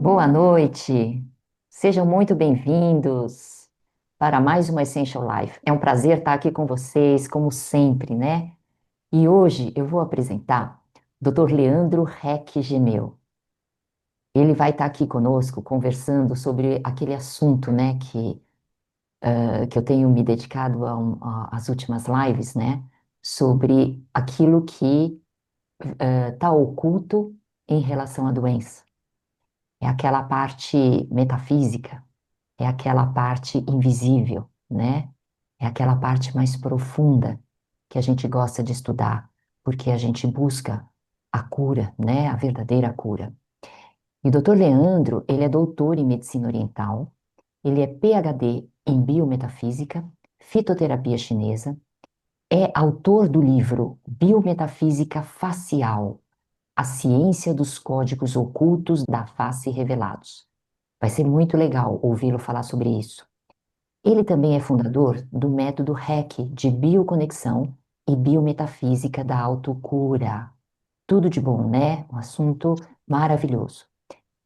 Boa noite, sejam muito bem-vindos para mais uma Essential Life. É um prazer estar aqui com vocês, como sempre, né? E hoje eu vou apresentar Dr. Leandro Reck Gemeu. Ele vai estar aqui conosco conversando sobre aquele assunto, né, que eu tenho me dedicado às últimas lives, né? Sobre aquilo que está oculto em relação à doença. É aquela parte metafísica. É aquela parte invisível, né? É aquela parte mais profunda que a gente gosta de estudar, porque a gente busca a cura, né? A verdadeira cura. E o Dr. Leandro, ele é doutor em medicina oriental, ele é PhD em biometafísica, fitoterapia chinesa, é autor do livro Biometafísica Facial, a ciência dos códigos ocultos da face revelados. Vai ser muito legal ouvi-lo falar sobre isso. Ele também é fundador do método REC de bioconexão e biometafísica da autocura. Tudo de bom, né? Um assunto maravilhoso.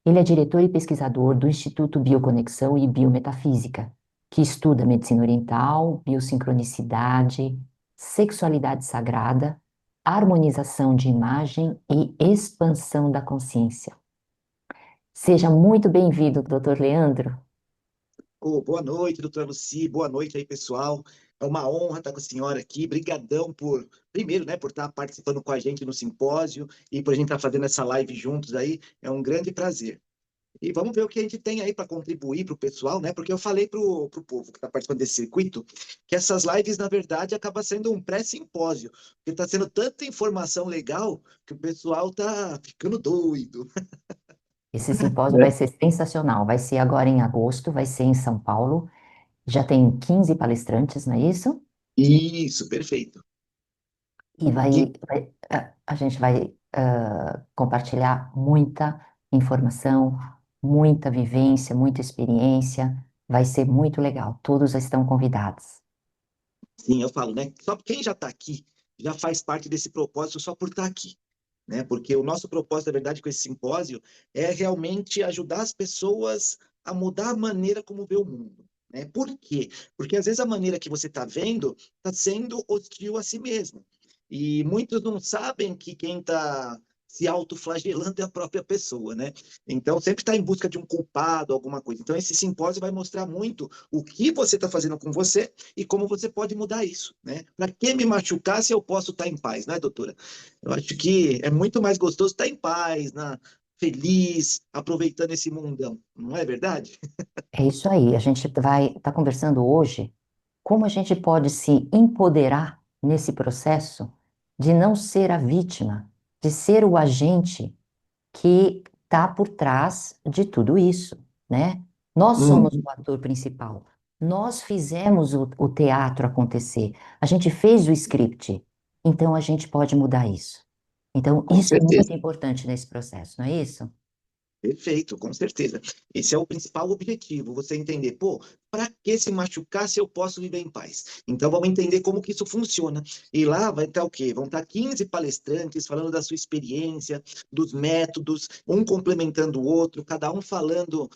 Ele é diretor e pesquisador do Instituto Bioconexão e Biometafísica, que estuda medicina oriental, biosincronicidade, sexualidade sagrada, harmonização de imagem e expansão da consciência. Seja muito bem-vindo, Dr. Leandro. Boa noite, doutora Luci. Boa noite aí, pessoal. É uma honra estar com a senhora aqui. Brigadão primeiro, né, por estar participando com a gente no simpósio e por a gente estar fazendo essa live juntos aí. É um grande prazer. E vamos ver o que a gente tem aí para contribuir para o pessoal, né? Porque eu falei para o povo que está participando desse circuito que essas lives, na verdade, acabam sendo um pré-simpósio, porque está sendo tanta informação legal que o pessoal está ficando doido. Esse simpósio vai ser sensacional. Vai ser agora em agosto, vai ser em São Paulo. Já tem 15 palestrantes, não é isso? Isso, perfeito. E E a gente vai compartilhar muita informação, muita vivência, muita experiência. Vai ser muito legal. Todos estão convidados. sim, eu falo, né? Só quem já está aqui já faz parte desse propósito só por estar aqui, né? Porque o nosso propósito, na verdade, com esse simpósio é realmente ajudar as pessoas a mudar a maneira como vê o mundo. Né? Por quê? Porque às vezes a maneira que você está vendo está sendo hostil a si mesmo. E muitos não sabem que quem está se autoflagelando é a própria pessoa, né? Então, sempre está em busca de um culpado, alguma coisa. Então, esse simpósio vai mostrar muito o que você está fazendo com você e como você pode mudar isso, né? Para que me machucar se eu posso estar em paz, né, doutora? Eu acho que é muito mais gostoso estar em paz, né? Feliz, aproveitando esse mundão, não é verdade? É isso aí. A gente vai estar conversando hoje como a gente pode se empoderar nesse processo de não ser a vítima, de ser o agente que está por trás de tudo isso, né? Nós somos Hum, o ator principal. Nós fizemos o teatro acontecer. A gente fez o script. Então a gente pode mudar isso. Então com isso é certeza. muito importante nesse processo, não é isso? Perfeito, com certeza. Esse é o principal objetivo, você entender, pô, para que se machucar se eu posso viver em paz? Então vamos entender como que isso funciona. E lá vai estar o quê? Vão estar 15 palestrantes falando da sua experiência, dos métodos, um complementando o outro, cada um falando,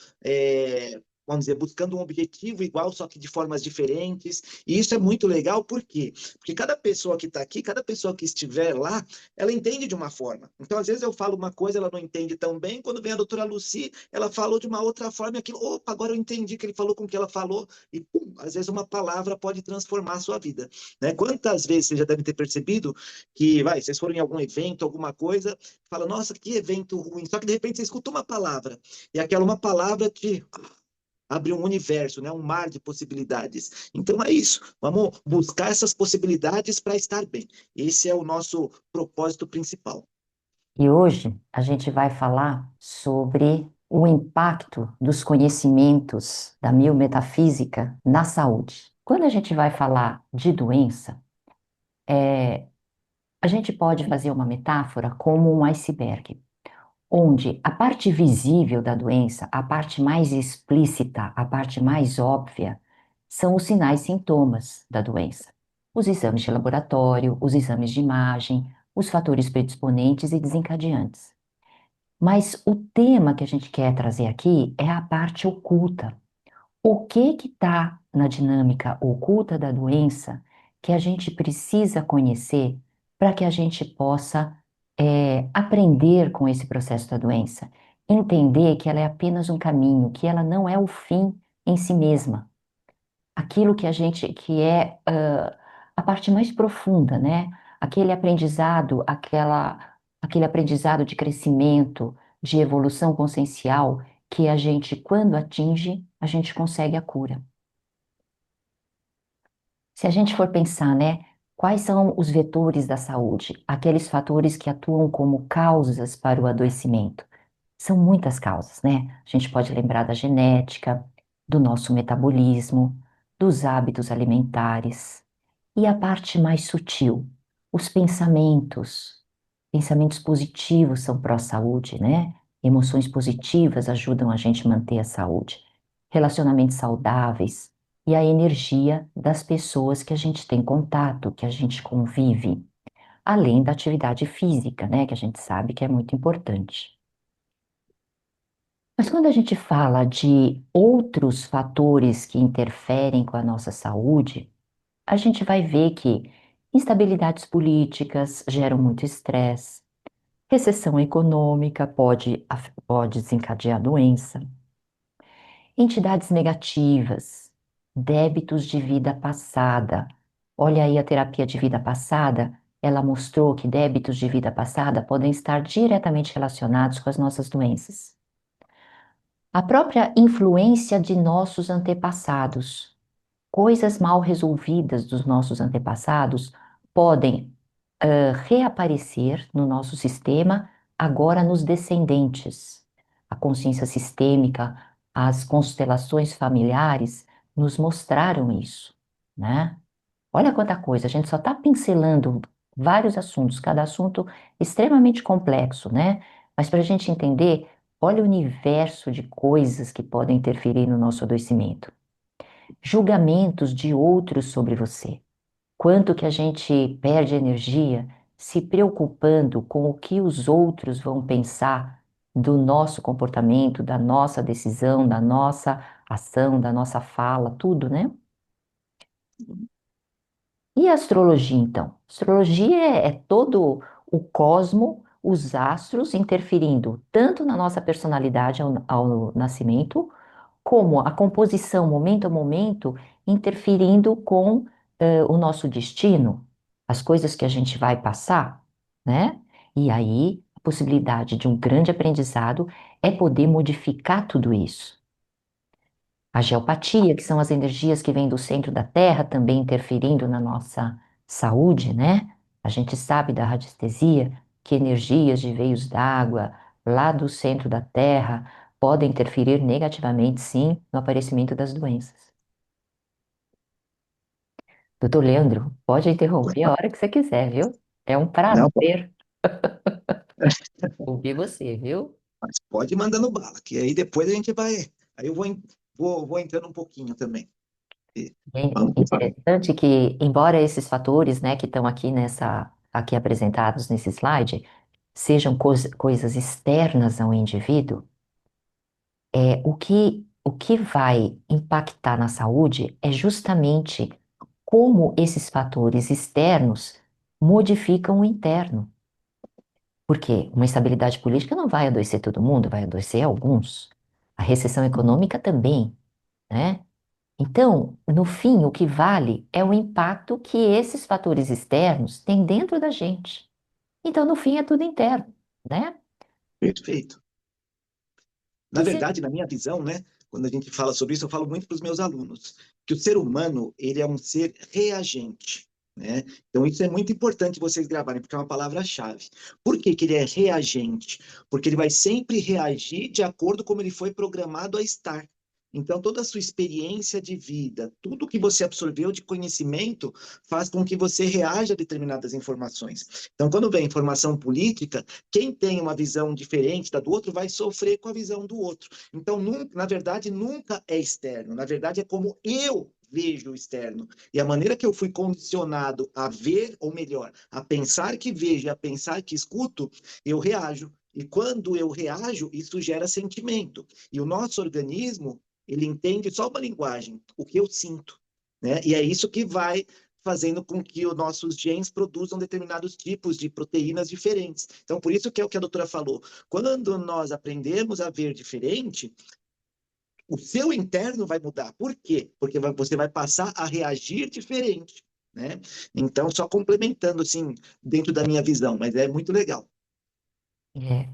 vamos dizer, buscando um objetivo igual, só que de formas diferentes. E isso é muito legal, por quê? Porque cada pessoa que está aqui, cada pessoa que estiver lá, ela entende de uma forma. Então, às vezes eu falo uma coisa, ela não entende tão bem. Quando vem a doutora Lucy, ela falou de uma outra forma, e aquilo, opa, agora eu entendi que ele falou com o que ela falou, e pum, às vezes uma palavra pode transformar a sua vida. Né? Quantas vezes você já deve ter percebido que, vai, vocês foram em algum evento, alguma coisa, fala, nossa, que evento ruim, só que de repente você escuta uma palavra, e aquela uma palavra te abre um universo, né? Um mar de possibilidades. Então é isso. Vamos buscar essas possibilidades para estar bem. Esse é o nosso propósito principal. E hoje a gente vai falar sobre o impacto dos conhecimentos da biometafísica na saúde. Quando a gente vai falar de doença, a gente pode fazer uma metáfora como um iceberg, onde a parte visível da doença, a parte mais explícita, a parte mais óbvia, são os sinais e sintomas da doença. Os exames de laboratório, os exames de imagem, os fatores predisponentes e desencadeantes. Mas o tema que a gente quer trazer aqui é a parte oculta. O que está na dinâmica oculta da doença que a gente precisa conhecer para que a gente possa aprender com esse processo da doença? Entender que ela é apenas um caminho, que ela não é o fim em si mesma. Aquilo que a gente, que é a parte mais profunda, né? Aquele aprendizado, aquele aprendizado de crescimento, de evolução consciencial, que a gente, quando atinge, a gente consegue a cura. Se a gente for pensar, né, quais são os vetores da saúde? Aqueles fatores que atuam como causas para o adoecimento. São muitas causas, né? A gente pode lembrar da genética, do nosso metabolismo, dos hábitos alimentares. E a parte mais sutil, os pensamentos. Pensamentos positivos são pró-saúde, né? Emoções positivas ajudam a gente a manter a saúde. Relacionamentos saudáveis e a energia das pessoas que a gente tem contato, que a gente convive. Além da atividade física, né? Que a gente sabe que é muito importante. Mas quando a gente fala de outros fatores que interferem com a nossa saúde, a gente vai ver que instabilidades políticas geram muito estresse, recessão econômica pode desencadear doença, entidades negativas, débitos de vida passada. Olha aí a terapia de vida passada, ela mostrou que débitos de vida passada podem estar diretamente relacionados com as nossas doenças. A própria influência de nossos antepassados. Coisas mal resolvidas dos nossos antepassados podem reaparecer no nosso sistema, agora nos descendentes. A consciência sistêmica, as constelações familiares nos mostraram isso, né? Olha quanta coisa, a gente só está pincelando vários assuntos, cada assunto extremamente complexo, né? Mas para a gente entender, olha o universo de coisas que podem interferir no nosso adoecimento. Julgamentos de outros sobre você. Quanto que a gente perde energia se preocupando com o que os outros vão pensar do nosso comportamento, da nossa decisão, da nossa ação, da nossa fala, tudo, né? E a astrologia, então? Astrologia é todo o cosmo, os astros interferindo tanto na nossa personalidade ao nascimento, como a composição, momento a momento, interferindo com o nosso destino, as coisas que a gente vai passar, né? E aí, a possibilidade de um grande aprendizado é poder modificar tudo isso. A geopatia, que são as energias que vêm do centro da Terra, também interferindo na nossa saúde, né? A gente sabe da radiestesia que energias de veios d'água lá do centro da Terra podem interferir negativamente, sim, no aparecimento das doenças. Doutor Leandro, pode interromper a hora que você quiser, viu? É um Não, prazer ouvir você, viu? mas pode ir mandando bala, que aí depois a gente vai. Aí eu vou entrando um pouquinho também. E É vamos que vamos. interessante que, embora esses fatores, né, que estão aqui apresentados nesse slide, sejam coisas externas ao indivíduo, o que vai impactar na saúde é justamente como esses fatores externos modificam o interno. Porque uma estabilidade política não vai adoecer todo mundo, vai adoecer alguns. A recessão econômica também, né? Então, no fim, o que vale é o impacto que esses fatores externos têm dentro da gente. Então, no fim, é tudo interno, né? Perfeito. Na E se... verdade, na minha visão, né, quando a gente fala sobre isso, eu falo muito para os meus alunos, que o ser humano, ele é um ser reagente, né? Então, isso é muito importante vocês gravarem, porque é uma palavra-chave. Por que que ele é reagente? Porque ele vai sempre reagir de acordo como ele foi programado a estar. Então, toda a sua experiência de vida, tudo que você absorveu de conhecimento, faz com que você reaja a determinadas informações. Então, quando vem informação política, quem tem uma visão diferente da do outro vai sofrer com a visão do outro. Então, nunca, na verdade, nunca é externo. Na verdade, é como eu vejo o externo. E a maneira que eu fui condicionado a ver, ou melhor, a pensar que vejo e a pensar que escuto, eu reajo. E quando eu reajo, isso gera sentimento. E o nosso organismo, ele entende só uma linguagem, o que eu sinto, né? E é isso que vai fazendo com que os nossos genes produzam determinados tipos de proteínas diferentes. Então, por isso que é o que a doutora falou. Quando nós aprendemos a ver diferente, o seu interno vai mudar. Por quê? Porque você vai passar a reagir diferente, né? Então, só complementando, assim, dentro da minha visão, mas é muito legal. É.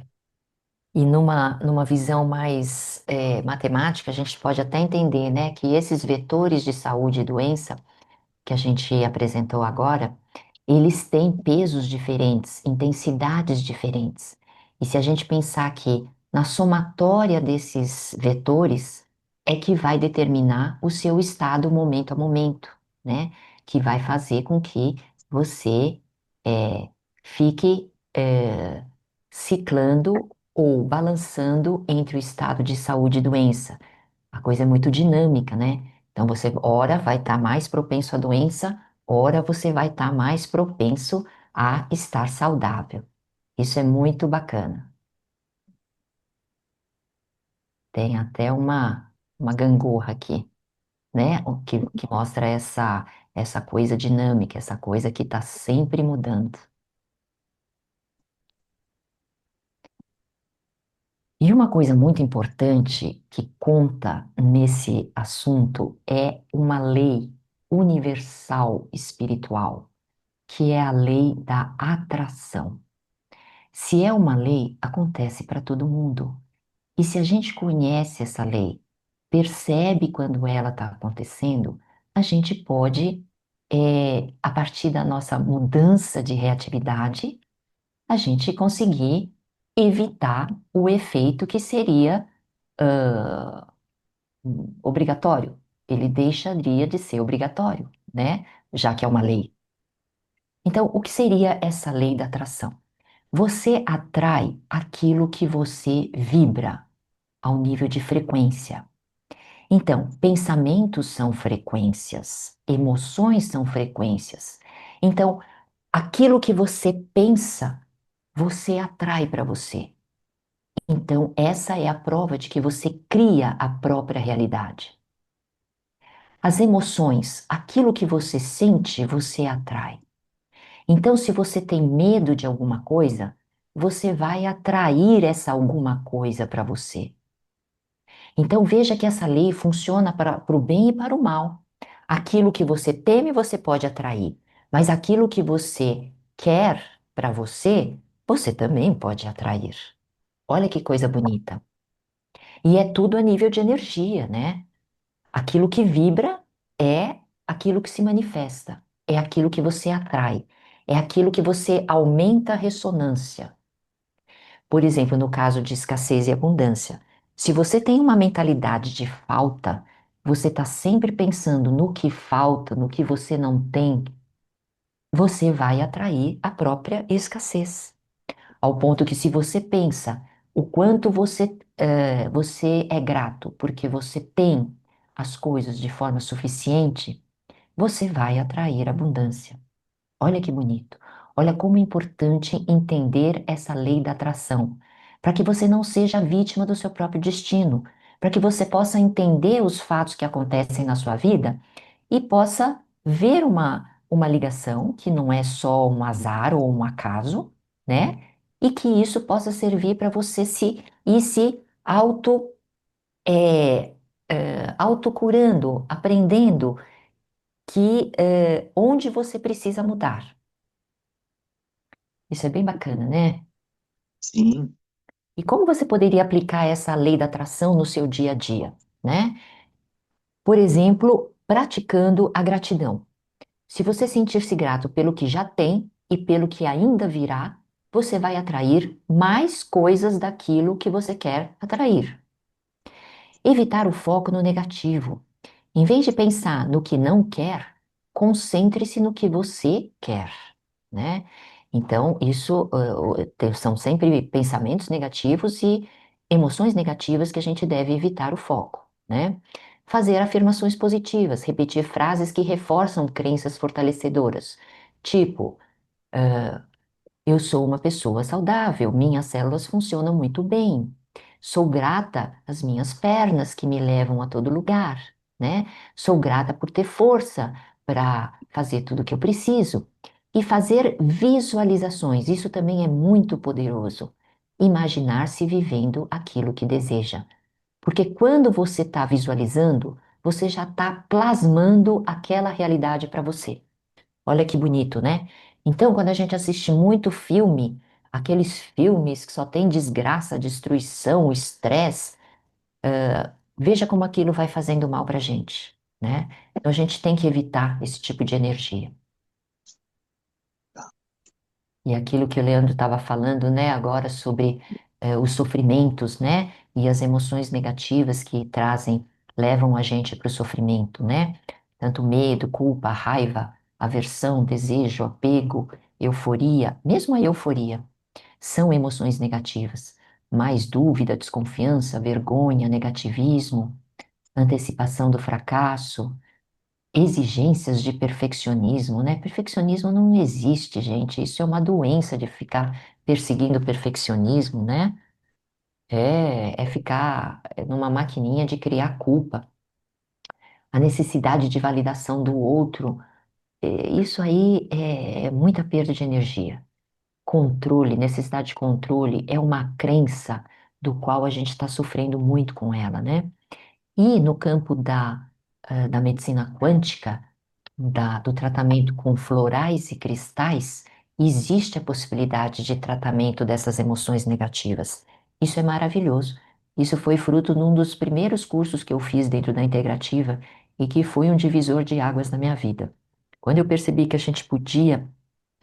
E numa visão mais matemática, a gente pode até entender, né, que esses vetores de saúde e doença que a gente apresentou agora, eles têm pesos diferentes, intensidades diferentes. E se a gente pensar que na somatória desses vetores é que vai determinar o seu estado momento a momento, né? Que vai fazer com que você fique ciclando ou balançando entre o estado de saúde e doença. A coisa é muito dinâmica, né? Então você, ora, vai estar mais propenso à doença, ora, você vai estar mais propenso a estar saudável. Isso é muito bacana. Tem até uma gangorra aqui, né? Que mostra essa coisa dinâmica, essa coisa que está sempre mudando. E uma coisa muito importante que conta nesse assunto é uma lei universal espiritual, que é a lei da atração. Se é uma lei, acontece para todo mundo. E se a gente conhece essa lei, percebe quando ela está acontecendo, a gente pode, a partir da nossa mudança de reatividade, a gente conseguir evitar o efeito que seria, ah, obrigatório. Ele deixaria de ser obrigatório, né? Já que é uma lei. Então, o que seria essa lei da atração? Você atrai aquilo que você vibra ao nível de frequência. Então, pensamentos são frequências, emoções são frequências. Então, aquilo que você pensa, você atrai para você. Então, essa é a prova de que você cria a própria realidade. As emoções, aquilo que você sente, você atrai. Então, se você tem medo de alguma coisa, você vai atrair essa alguma coisa para você. Então, veja que essa lei funciona para o bem e para o mal. Aquilo que você teme, você pode atrair, mas aquilo que você quer para você, você também pode atrair. Olha que coisa bonita. E é tudo a nível de energia, né? Aquilo que vibra é aquilo que se manifesta, é aquilo que você atrai, é aquilo que você aumenta a ressonância. Por exemplo, no caso de escassez e abundância, se você tem uma mentalidade de falta, você está sempre pensando no que falta, no que você não tem, você vai atrair a própria escassez. Ao ponto que, se você pensa o quanto você é grato porque você tem as coisas de forma suficiente, você vai atrair abundância. Olha que bonito. Olha como é importante entender essa lei da atração, para que você não seja vítima do seu próprio destino, para que você possa entender os fatos que acontecem na sua vida e possa ver uma ligação que não é só um azar ou um acaso, né? E que isso possa servir para você se autocurando, aprendendo que onde você precisa mudar. Isso é bem bacana, né? Sim, E como você poderia aplicar essa lei da atração no seu dia a dia, né? Por exemplo, praticando a gratidão. Se você sentir-se grato pelo que já tem e pelo que ainda virá, você vai atrair mais coisas daquilo que você quer atrair. Evitar o foco no negativo. Em vez de pensar no que não quer, concentre-se no que você quer, né? Então, isso são sempre pensamentos negativos e emoções negativas que a gente deve evitar o foco, né? Fazer afirmações positivas, repetir frases que reforçam crenças fortalecedoras, tipo, Eu sou uma pessoa saudável, minhas células funcionam muito bem. Sou grata às minhas pernas que me levam a todo lugar, né? Sou grata por ter força para fazer tudo o que eu preciso. E fazer visualizações, isso também é muito poderoso. Imaginar-se vivendo aquilo que deseja. Porque quando você está visualizando, você já está plasmando aquela realidade para você. Olha que bonito, né? Então, quando a gente assiste muito filme, aqueles filmes que só tem desgraça, destruição, estresse, veja como aquilo vai fazendo mal para a gente, né? Então, a gente tem que evitar esse tipo de energia. Tá. E aquilo que o Leandro estava falando, né, agora sobre os sofrimentos, né, e as emoções negativas que trazem, levam a gente para o sofrimento, né? Tanto medo, culpa, raiva, aversão, desejo, apego, euforia, mesmo a euforia, são emoções negativas. Mais dúvida, desconfiança, vergonha, negativismo, antecipação do fracasso, exigências de perfeccionismo, né? Perfeccionismo não existe, gente. Isso é uma doença de ficar perseguindo o perfeccionismo, né? É ficar numa maquininha de criar culpa. A necessidade de validação do outro, isso aí é muita perda de energia. Controle, necessidade de controle é uma crença do qual a gente está sofrendo muito com ela, né? E no campo da medicina quântica, do tratamento com florais e cristais, existe a possibilidade de tratamento dessas emoções negativas. Isso é maravilhoso. Isso foi fruto de um dos primeiros cursos que eu fiz dentro da integrativa e que foi um divisor de águas na minha vida. Quando eu percebi que a gente podia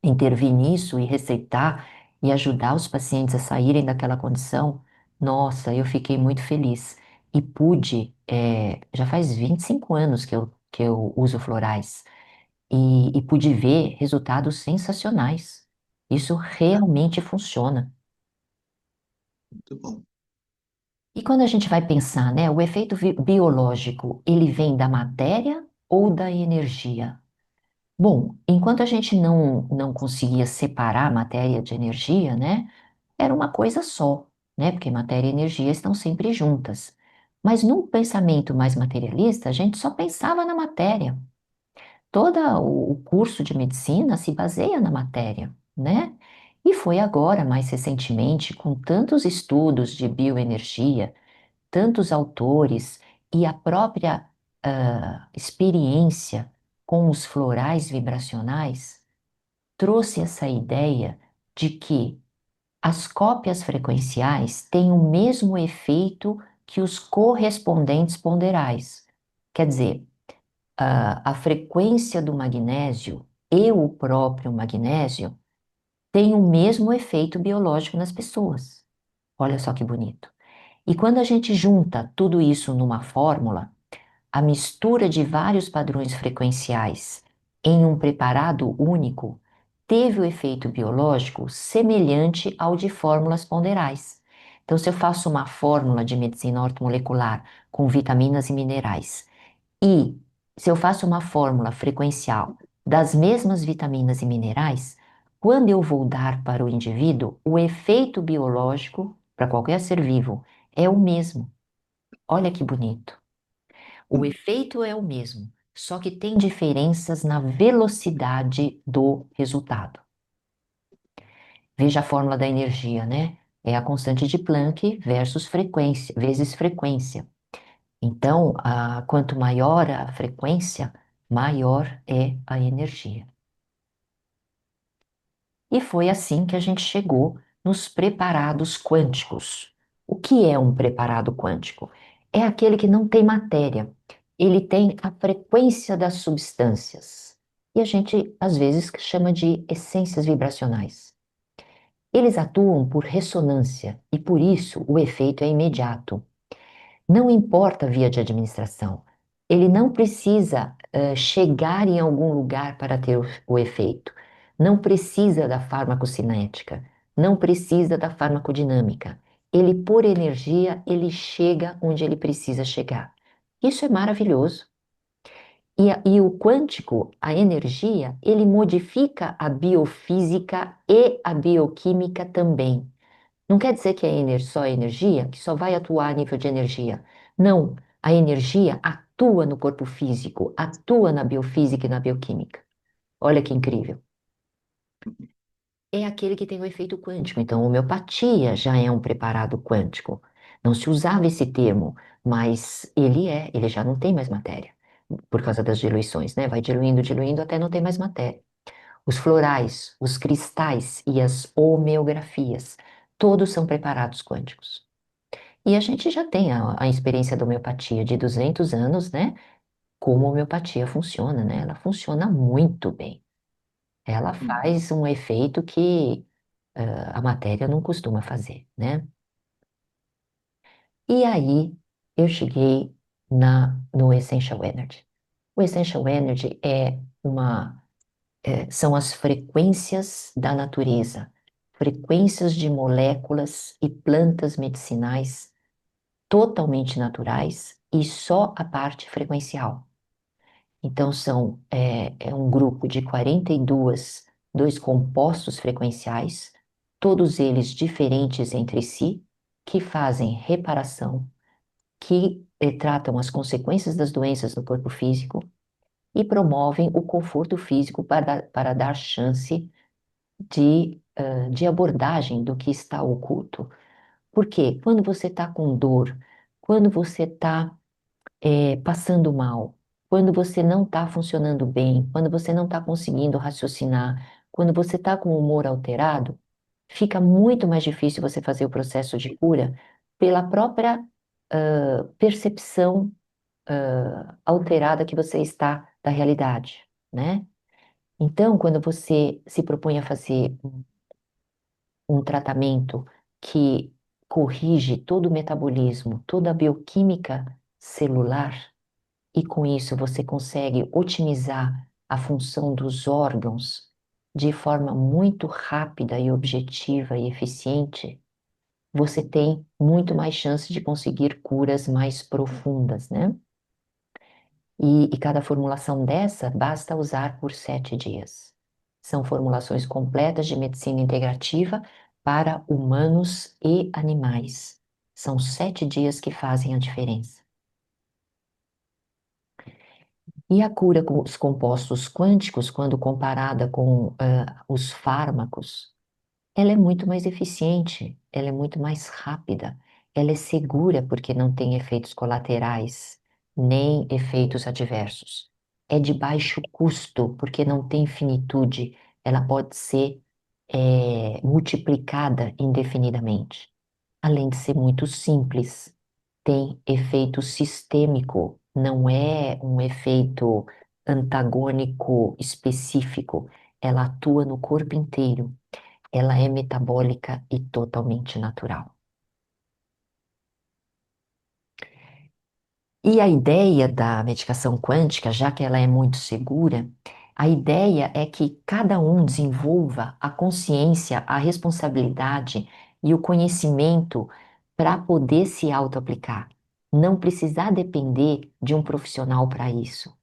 intervir nisso e receitar e ajudar os pacientes a saírem daquela condição, nossa, eu fiquei muito feliz. E pude, já faz 25 anos que eu uso florais, e pude ver resultados sensacionais. Isso realmente funciona. Muito bom. E quando a gente vai pensar, né, o efeito biológico, ele vem da matéria ou da energia? Bom, enquanto a gente não conseguia separar matéria de energia, né, era uma coisa só, né, porque matéria e energia estão sempre juntas. Mas num pensamento mais materialista, a gente só pensava na matéria. Todo o curso de medicina se baseia na matéria, né? E foi agora, mais recentemente, com tantos estudos de bioenergia, tantos autores e a própria experiência com os florais vibracionais, trouxe essa ideia de que as cópias frequenciais têm o mesmo efeito que os correspondentes ponderais. Quer dizer, a frequência do magnésio e o próprio magnésio têm o mesmo efeito biológico nas pessoas. Olha só que bonito. E quando a gente junta tudo isso numa fórmula, a mistura de vários padrões frequenciais em um preparado único teve o efeito biológico semelhante ao de fórmulas ponderais. Então, se eu faço uma fórmula de medicina ortomolecular com vitaminas e minerais, e se eu faço uma fórmula frequencial das mesmas vitaminas e minerais, quando eu vou dar para o indivíduo, o efeito biológico, para qualquer ser vivo, é o mesmo. Olha que bonito. O Hum. efeito é o mesmo, só que tem diferenças na velocidade do resultado. Veja a fórmula da energia, né? É a constante de Planck versus frequência, vezes frequência. Então, quanto maior a frequência, maior é a energia. E foi assim que a gente chegou nos preparados quânticos. O que é um preparado quântico? É aquele que não tem matéria, ele tem a frequência das substâncias. E a gente, às vezes, chama de essências vibracionais. Eles atuam por ressonância e, por isso, o efeito é imediato. Não importa a via de administração, ele não precisa chegar em algum lugar para ter o efeito. Não precisa da farmacocinética, não precisa da farmacodinâmica. Ele, por energia, ele chega onde ele precisa chegar. Isso é maravilhoso. E o quântico, a energia, ele modifica a biofísica e a bioquímica também. Não quer dizer que é só energia, que só vai atuar a nível de energia. Não, a energia atua no corpo físico, atua na biofísica e na bioquímica. Olha que incrível. É aquele que tem o efeito quântico. Então, a homeopatia já é um preparado quântico. Não se usava esse termo, mas ele já não tem mais matéria, por causa das diluições, né? Vai diluindo, diluindo até não ter mais matéria. Os florais, os cristais e as homeografias, todos são preparados quânticos. E a gente já tem a experiência da homeopatia de 200 anos, né? Como a homeopatia funciona, né? Ela funciona muito bem. Ela Uhum. faz um efeito que a matéria não costuma fazer, né? E aí eu cheguei no Essential Energy. O Essential Energy são as frequências da natureza, frequências de moléculas e plantas medicinais totalmente naturais e só a parte frequencial. Então, é um grupo de 42, dois compostos frequenciais, todos eles diferentes entre si, que fazem reparação, que tratam as consequências das doenças no corpo físico e promovem o conforto físico para dar chance de abordagem do que está oculto. Porque quando você está com dor, quando você está passando mal, quando você não está funcionando bem, quando você não está conseguindo raciocinar, quando você está com o humor alterado, fica muito mais difícil você fazer o processo de cura pela própria percepção alterada que você está da realidade, né? Então, quando você se propõe a fazer um tratamento que corrige todo o metabolismo, toda a bioquímica celular, e com isso você consegue otimizar a função dos órgãos de forma muito rápida e objetiva e eficiente, você tem muito mais chance de conseguir curas mais profundas, né? E cada formulação dessa basta usar por 7 dias. São formulações completas de medicina integrativa para humanos e animais. São 7 dias que fazem a diferença. E a cura com os compostos quânticos, quando comparada com os fármacos, ela é muito mais eficiente, ela é muito mais rápida, ela é segura porque não tem efeitos colaterais, nem efeitos adversos. É de baixo custo porque não tem finitude, ela pode ser multiplicada indefinidamente. Além de ser muito simples, tem efeito sistêmico, não é um efeito antagônico específico, ela atua no corpo inteiro, ela é metabólica e totalmente natural. E a ideia da medicação quântica, já que ela é muito segura, a ideia é que cada um desenvolva a consciência, a responsabilidade e o conhecimento para poder se auto-aplicar. Não precisar depender de um profissional para isso.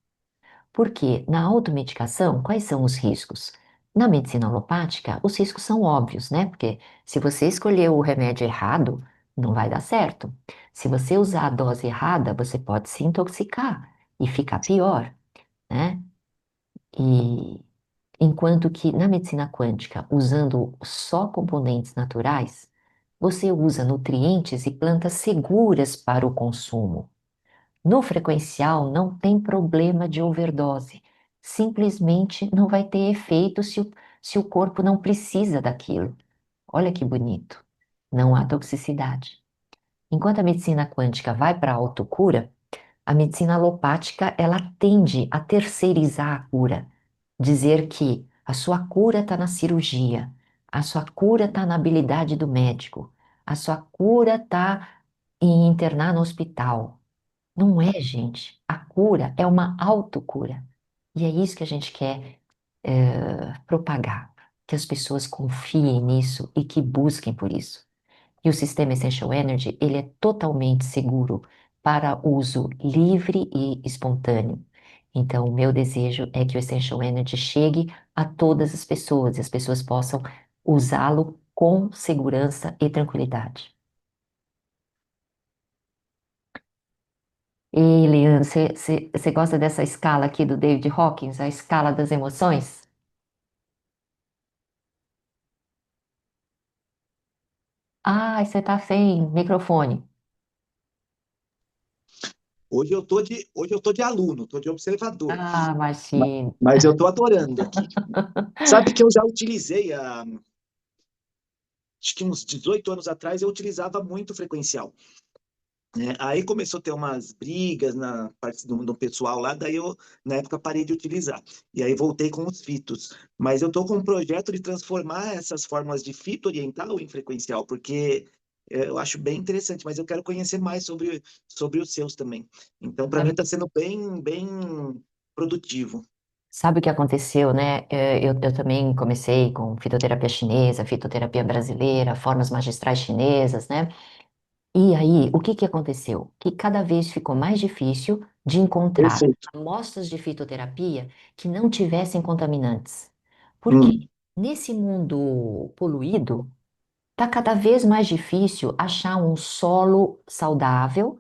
Porque na automedicação, quais são os riscos? Na medicina alopática, os riscos são óbvios, né? Porque se você escolher o remédio errado, não vai dar certo. Se você usar a dose errada, você pode se intoxicar e ficar pior, né? E enquanto que na medicina quântica, usando só componentes naturais, você usa nutrientes e plantas seguras para o consumo. No frequencial não tem problema de overdose. Simplesmente não vai ter efeito se o corpo não precisa daquilo. Olha que bonito. Não há toxicidade. Enquanto a medicina quântica vai para a autocura, a medicina alopática ela tende a terceirizar a cura. Dizer que a sua cura está na cirurgia, a sua cura está na habilidade do médico, a sua cura está em internar no hospital. Não é, gente. A cura é uma autocura. E é isso que a gente quer propagar, que as pessoas confiem nisso e que busquem por isso. E o sistema Essential Energy, ele é totalmente seguro para uso livre e espontâneo. Então, o meu desejo é que o Essential Energy chegue a todas as pessoas e as pessoas possam usá-lo com segurança e tranquilidade. E, Leandro, você gosta dessa escala aqui do David Hawkins, a escala das emoções? Ah, você está sem microfone. Hoje eu tô de aluno, tô de observador, Ah, ma- imagina. mas eu tô adorando aqui. Sabe que eu já utilizei, acho que uns 18 anos atrás, eu utilizava muito frequencial, né? Aí começou a ter umas brigas na parte do pessoal lá, daí eu, na época, parei de utilizar. E aí voltei com os fitos. Mas eu estou com um projeto de transformar essas fórmulas de fito oriental em frequencial, porque eu acho bem interessante, mas eu quero conhecer mais sobre os seus também. Então, para mim, Sabe, está sendo bem produtivo. sabe o que aconteceu, né? Eu também comecei com fitoterapia chinesa, fitoterapia brasileira, formas magistrais chinesas, né? E aí, o que que aconteceu? Que cada vez ficou mais difícil de encontrar Perfeito. amostras de fitoterapia que não tivessem contaminantes. Porque Hum, nesse mundo poluído, está cada vez mais difícil achar um solo saudável,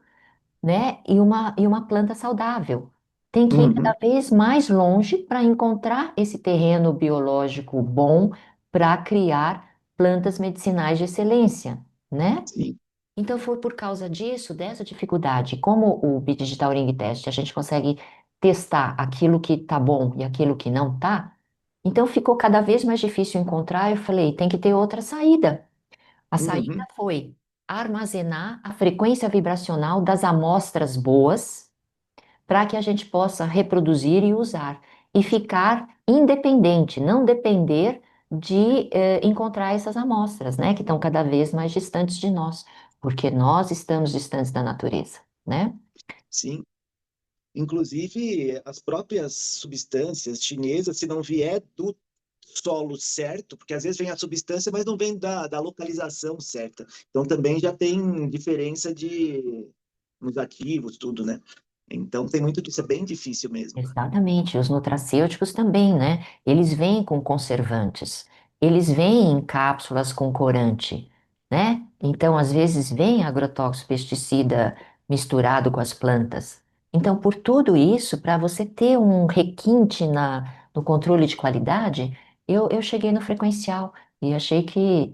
né? E uma planta saudável. Tem que ir cada uhum, vez mais longe para encontrar esse terreno biológico bom para criar plantas medicinais de excelência, né? sim, Então foi por causa disso, dessa dificuldade, como o Digital Ring Test, a gente consegue testar aquilo que tá bom e aquilo que não tá, então ficou cada vez mais difícil encontrar. Eu falei, tem que ter outra saída. A saída uhum, foi armazenar a frequência vibracional das amostras boas para que a gente possa reproduzir e usar e ficar independente, não depender de encontrar essas amostras, né, que estão cada vez mais distantes de nós, porque nós estamos distantes da natureza, né? sim. Inclusive, as próprias substâncias chinesas, se não vier do solo certo, porque às vezes vem a substância, mas não vem da localização certa. Então também já tem diferença nos ativos, tudo, né? Então tem muito disso, é bem difícil mesmo. Exatamente, os nutracêuticos também, né? Eles vêm com conservantes, eles vêm em cápsulas com corante, né? Então, às vezes, vem agrotóxico, pesticida misturado com as plantas. Então, por tudo isso, para você ter um requinte no controle de qualidade, eu cheguei no frequencial e achei que,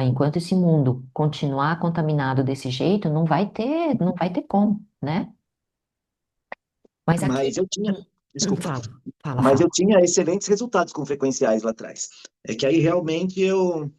enquanto esse mundo continuar contaminado desse jeito, não vai ter como, né? Mas aqui, Mas eu tinha, desculpa, fala, fala, mas fala. eu tinha excelentes resultados com frequenciais lá atrás. É que aí realmente eu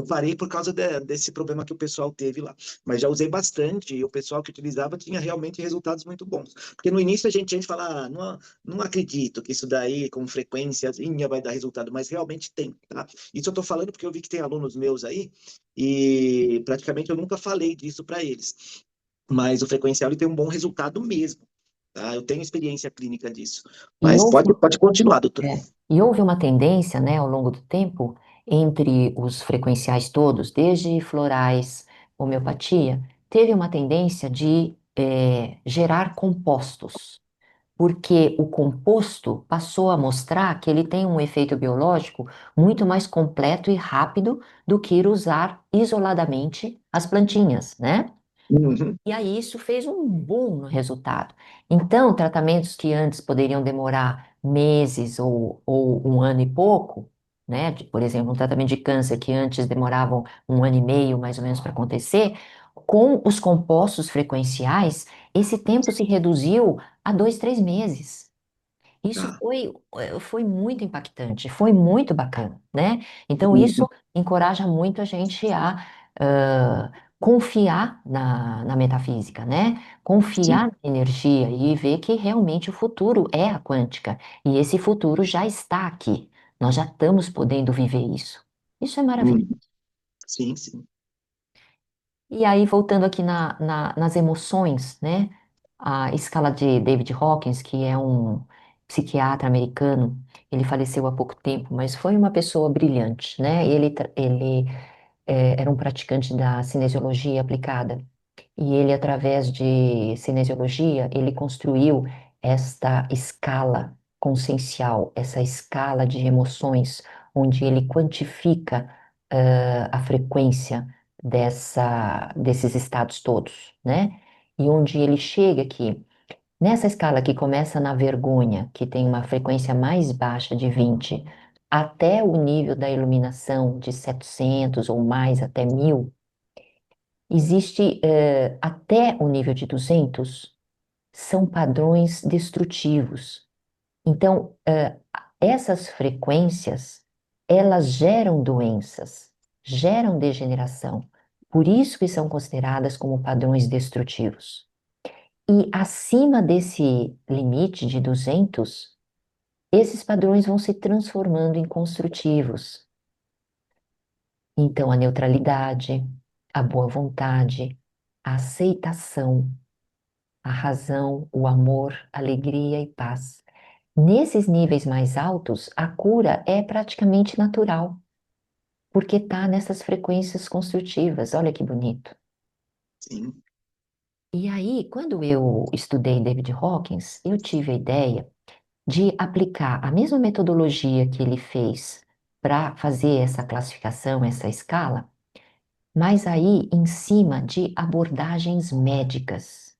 parei por causa desse problema que o pessoal teve lá. Mas já usei bastante e o pessoal que utilizava tinha realmente resultados muito bons. Porque no início a gente fala, não acredito que isso daí com frequênciazinha vai dar resultado, mas realmente tem, tá? Isso eu tô falando porque eu vi que tem alunos meus aí e praticamente eu nunca falei disso para eles. Mas o frequencial ele tem um bom resultado mesmo, tá? Eu tenho experiência clínica disso. E Mas houve, pode continuar, doutora. e houve uma tendência, né, ao longo do tempo, entre os frequenciais todos, desde florais, homeopatia, teve uma tendência de gerar compostos, porque o composto passou a mostrar que ele tem um efeito biológico muito mais completo e rápido do que usar isoladamente as plantinhas, né? Uhum, E aí isso fez um boom no resultado. Então, tratamentos que antes poderiam demorar meses ou um ano e pouco, né? Por exemplo, um tratamento de câncer que antes demoravam um ano e meio, mais ou menos, para acontecer, com os compostos frequenciais, esse tempo se reduziu a 2, 3 meses. Isso tá. foi muito impactante, foi muito bacana, né? Então, isso Uhum, encoraja muito a gente a confiar na metafísica, né? sim. Confiar na energia e ver que realmente o futuro é a quântica. E esse futuro já está aqui. Nós já estamos podendo viver isso. Isso é maravilhoso. Uhum, sim, sim. E aí, voltando aqui nas emoções, né? A escala de David Hawkins, que é um psiquiatra americano, ele faleceu há pouco tempo, mas foi uma pessoa brilhante, né? Ele era um praticante da cinesiologia aplicada. E ele, através de cinesiologia, ele construiu esta escala consciencial, essa escala de emoções, onde ele quantifica a frequência desses estados todos, né? E onde ele chega aqui, nessa escala que começa na vergonha, que tem uma frequência mais baixa de 20, até o nível da iluminação de 700 ou mais, até 1000, existe até o nível de 200, são padrões destrutivos. Então, essas frequências, elas geram doenças, geram degeneração. Por isso que são consideradas como padrões destrutivos. E acima desse limite de 200, esses padrões vão se transformando em construtivos. Então, a neutralidade, a boa vontade, a aceitação, a razão, o amor, alegria e paz. Nesses níveis mais altos, a cura é praticamente natural, porque está nessas frequências construtivas. Olha que bonito. Sim. E aí, quando eu estudei David Hawkins, eu tive a ideia de aplicar a mesma metodologia que ele fez para fazer essa classificação, essa escala, mas aí em cima de abordagens médicas.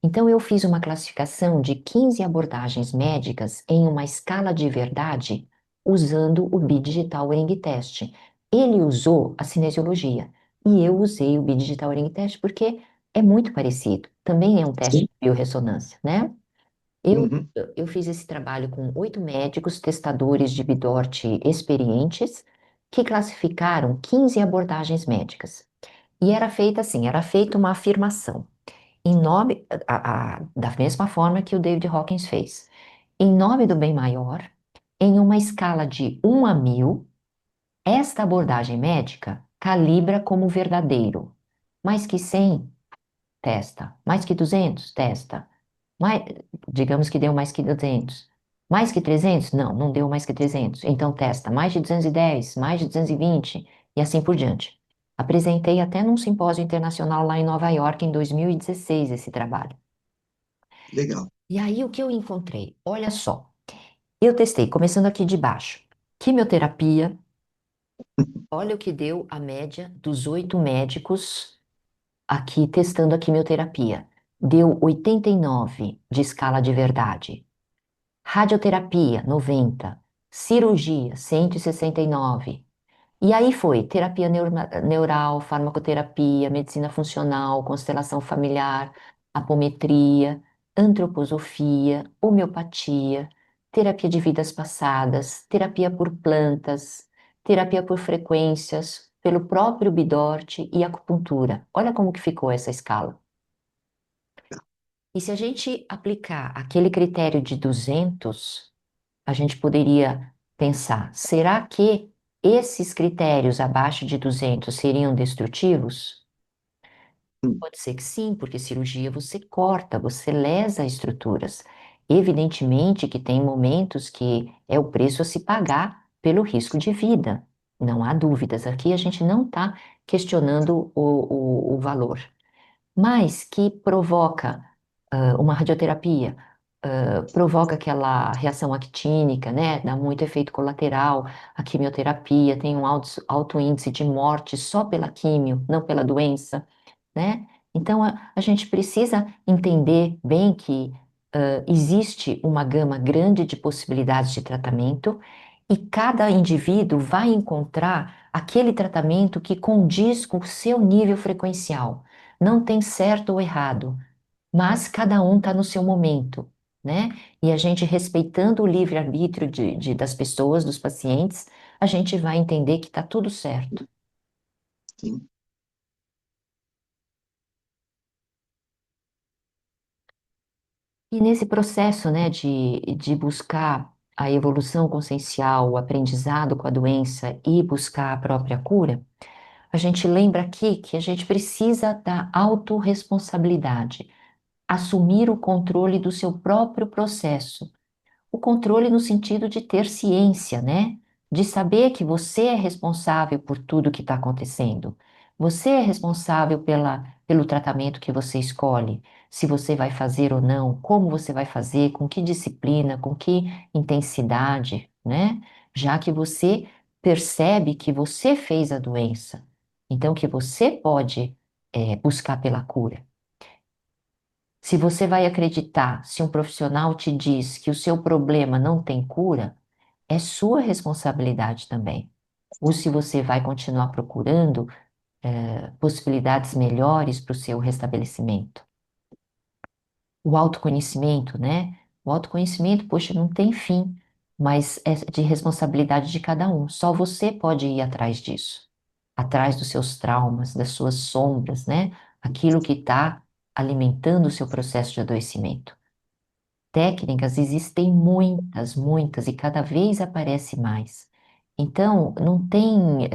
Então, eu fiz uma classificação de 15 abordagens médicas em uma escala de verdade, usando o Bidigital Ring Test. Ele usou a cinesiologia e eu usei o Bidigital Ring Test porque é muito parecido. Também é um teste Sim. de biorressonância, né? Eu, Uhum. eu fiz esse trabalho com 8 médicos testadores de Bidort experientes que classificaram 15 abordagens médicas. E era feita assim, era feita uma afirmação em nome, da mesma forma que o David Hawkins fez. Em nome do bem maior, em uma escala de 1 a 1000, esta abordagem médica calibra como verdadeiro. Mais que 100, testa. Mais que 200, testa. Mais, digamos que deu mais que 200. Mais que 300? Não, não deu mais que 300. Então testa mais de 210, mais de 220 e assim por diante. Apresentei até num simpósio internacional lá em Nova York em 2016 esse trabalho. Legal. E aí o que eu encontrei? Olha só, eu testei, começando aqui de baixo. Quimioterapia, olha o que deu a média dos 8 médicos aqui testando a quimioterapia. Deu 89 de escala de verdade. Radioterapia, 90. Cirurgia, 169. E aí foi terapia neural, farmacoterapia, medicina funcional, constelação familiar, apometria, antroposofia, homeopatia, terapia de vidas passadas, terapia por plantas, terapia por frequências, pelo próprio Bidort e acupuntura. Olha como que ficou essa escala. E se a gente aplicar aquele critério de 200, a gente poderia pensar: será que esses critérios abaixo de 200 seriam destrutivos? Hum. Pode ser que sim, porque cirurgia você corta, você lesa estruturas. Evidentemente que tem momentos que é o preço a se pagar pelo risco de vida. Não há dúvidas. Aqui a gente não está questionando o valor, mas que provoca uma radioterapia, provoca aquela reação actínica, né? Dá muito efeito colateral. A quimioterapia tem um alto índice de morte só pela quimio, não pela doença, né? Então a gente precisa entender bem que existe uma gama grande de possibilidades de tratamento e cada indivíduo vai encontrar aquele tratamento que condiz com o seu nível frequencial. Não tem certo ou errado, mas cada um está no seu momento, né? E a gente respeitando o livre-arbítrio das pessoas, dos pacientes, a gente vai entender que está tudo certo. Sim. E nesse processo, né, de buscar a evolução consciencial, o aprendizado com a doença e buscar a própria cura, a gente lembra aqui que a gente precisa da autorresponsabilidade, assumir o controle do seu próprio processo. O controle no sentido de ter ciência, né? De saber que você é responsável por tudo que está acontecendo. Você é responsável pela pelo tratamento que você escolhe, se você vai fazer ou não, como você vai fazer, com que disciplina, com que intensidade, né? Já que você percebe que você fez a doença, então que você pode, buscar pela cura. Se você vai acreditar, se um profissional te diz que o seu problema não tem cura, é sua responsabilidade também. Ou se você vai continuar procurando, possibilidades melhores para o seu restabelecimento. O autoconhecimento, né? O autoconhecimento, poxa, não tem fim, mas é de responsabilidade de cada um. Só você pode ir atrás disso, atrás dos seus traumas, das suas sombras, né? Aquilo que está alimentando o seu processo de adoecimento. Técnicas existem muitas, muitas, e cada vez aparece mais. Então, não tem,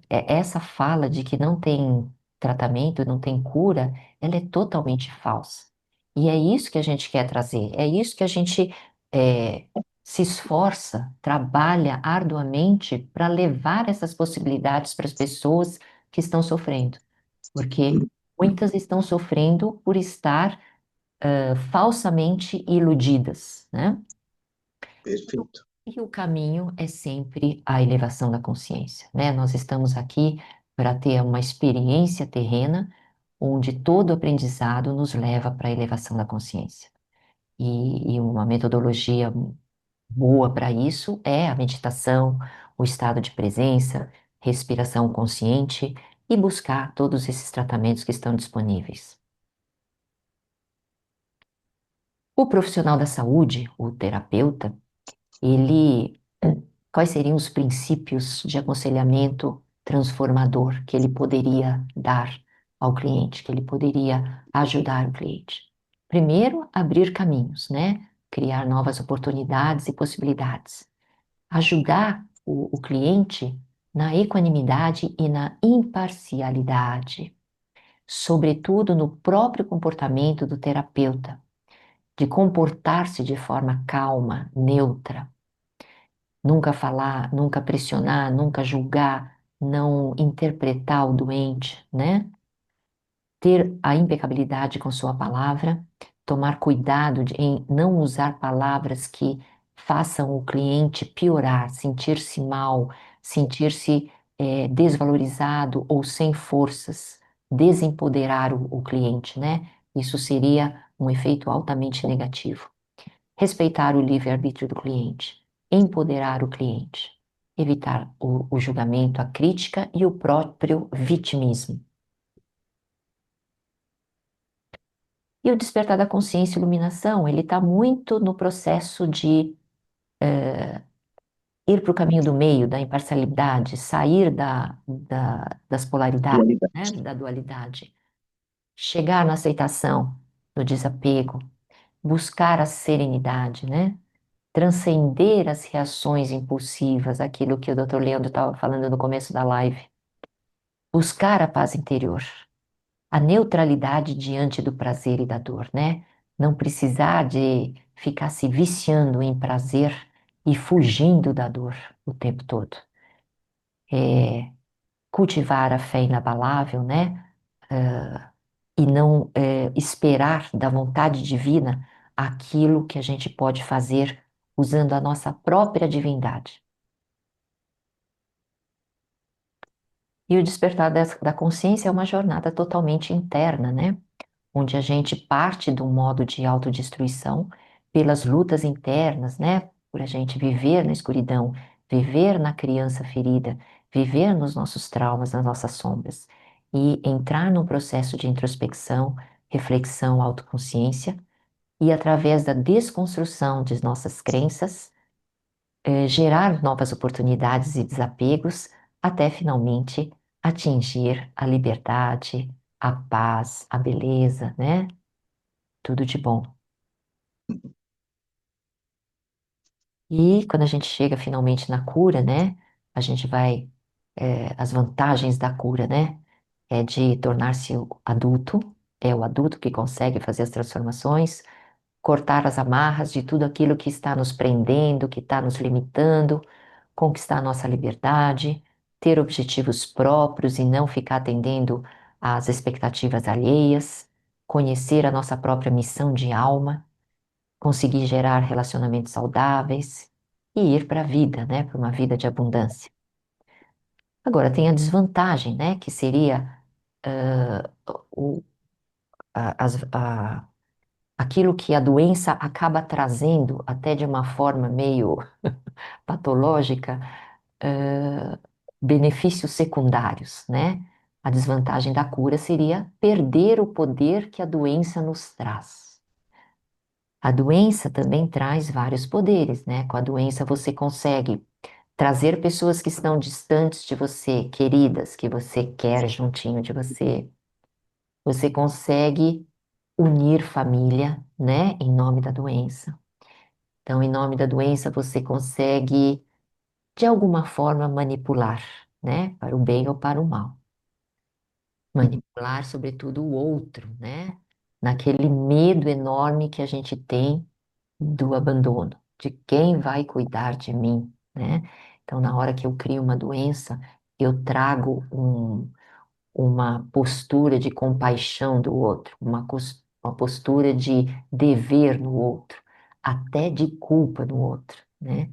essa fala de que não tem tratamento, não tem cura, ela é totalmente falsa. E é isso que a gente quer trazer, é isso que a gente, é, se esforça, trabalha arduamente para levar essas possibilidades para as pessoas que estão sofrendo, porque muitas estão sofrendo por estar, falsamente iludidas, né? Perfeito. E o caminho é sempre a elevação da consciência, né? Nós estamos aqui para ter uma experiência terrena onde todo aprendizado nos leva para a elevação da consciência. E uma metodologia boa para isso é a meditação, o estado de presença, respiração consciente e buscar todos esses tratamentos que estão disponíveis. O profissional da saúde, o terapeuta, ele, quais seriam os princípios de aconselhamento transformador que ele poderia dar ao cliente, que ele poderia ajudar o cliente? Primeiro, abrir caminhos, né? Criar novas oportunidades e possibilidades. Ajudar o cliente na equanimidade e na imparcialidade, sobretudo no próprio comportamento do terapeuta, de comportar-se de forma calma, neutra. Nunca falar, nunca pressionar, nunca julgar, não interpretar o doente, né? Ter a impecabilidade com sua palavra, tomar cuidado em não usar palavras que façam o cliente piorar, sentir-se mal, sentir-se, desvalorizado ou sem forças, desempoderar o cliente, né? Isso seria um efeito altamente negativo. Respeitar o livre-arbítrio do cliente, empoderar o cliente, evitar o julgamento, a crítica e o próprio vitimismo. E o despertar da consciência e iluminação, ele está muito no processo de ir para o caminho do meio, da imparcialidade, sair das polaridades, né, Dualidade. da dualidade, chegar na aceitação, no desapego, buscar a serenidade, né? Transcender as reações impulsivas, aquilo que o Dr. Leandro estava falando no começo da live. Buscar a paz interior, a neutralidade diante do prazer e da dor, né? Não precisar de ficar se viciando em prazer e fugindo da dor o tempo todo. É, cultivar a fé inabalável, né? E não, esperar da vontade divina aquilo que a gente pode fazer usando a nossa própria divindade. E o despertar da consciência é uma jornada totalmente interna, né? Onde a gente parte de um modo de autodestruição pelas lutas internas, né? Por a gente viver na escuridão, viver na criança ferida, viver nos nossos traumas, nas nossas sombras. E entrar num processo de introspecção, reflexão, autoconsciência, e através da desconstrução de nossas crenças, gerar novas oportunidades e desapegos até finalmente atingir a liberdade, a paz, a beleza, né? Tudo de bom. E quando a gente chega finalmente na cura, né? A gente vai, as vantagens da cura, né? É de tornar-se o adulto, é o adulto que consegue fazer as transformações, cortar as amarras de tudo aquilo que está nos prendendo, que está nos limitando, conquistar a nossa liberdade, ter objetivos próprios e não ficar atendendo às expectativas alheias, conhecer a nossa própria missão de alma, conseguir gerar relacionamentos saudáveis e ir para a vida, né? Para uma vida de abundância. Agora, tem a desvantagem, né? Que seria ah, o, a- as- a- aquilo que a doença acaba trazendo, até de uma forma meio patológica, eh, benefícios secundários, né? A desvantagem da cura seria perder o poder que a doença nos traz. A doença também traz vários poderes, né? Com a doença você consegue trazer pessoas que estão distantes de você, queridas, que você quer juntinho de você. Você consegue unir família, né? Em nome da doença. Então, em nome da doença, você consegue, de alguma forma, manipular, né? Para o bem ou para o mal. Manipular, sobretudo, o outro, né? Naquele medo enorme que a gente tem do abandono, de quem vai cuidar de mim, né? Então, na hora que eu crio uma doença, eu trago uma postura de compaixão do outro, uma postura de dever no outro, até de culpa no outro, né?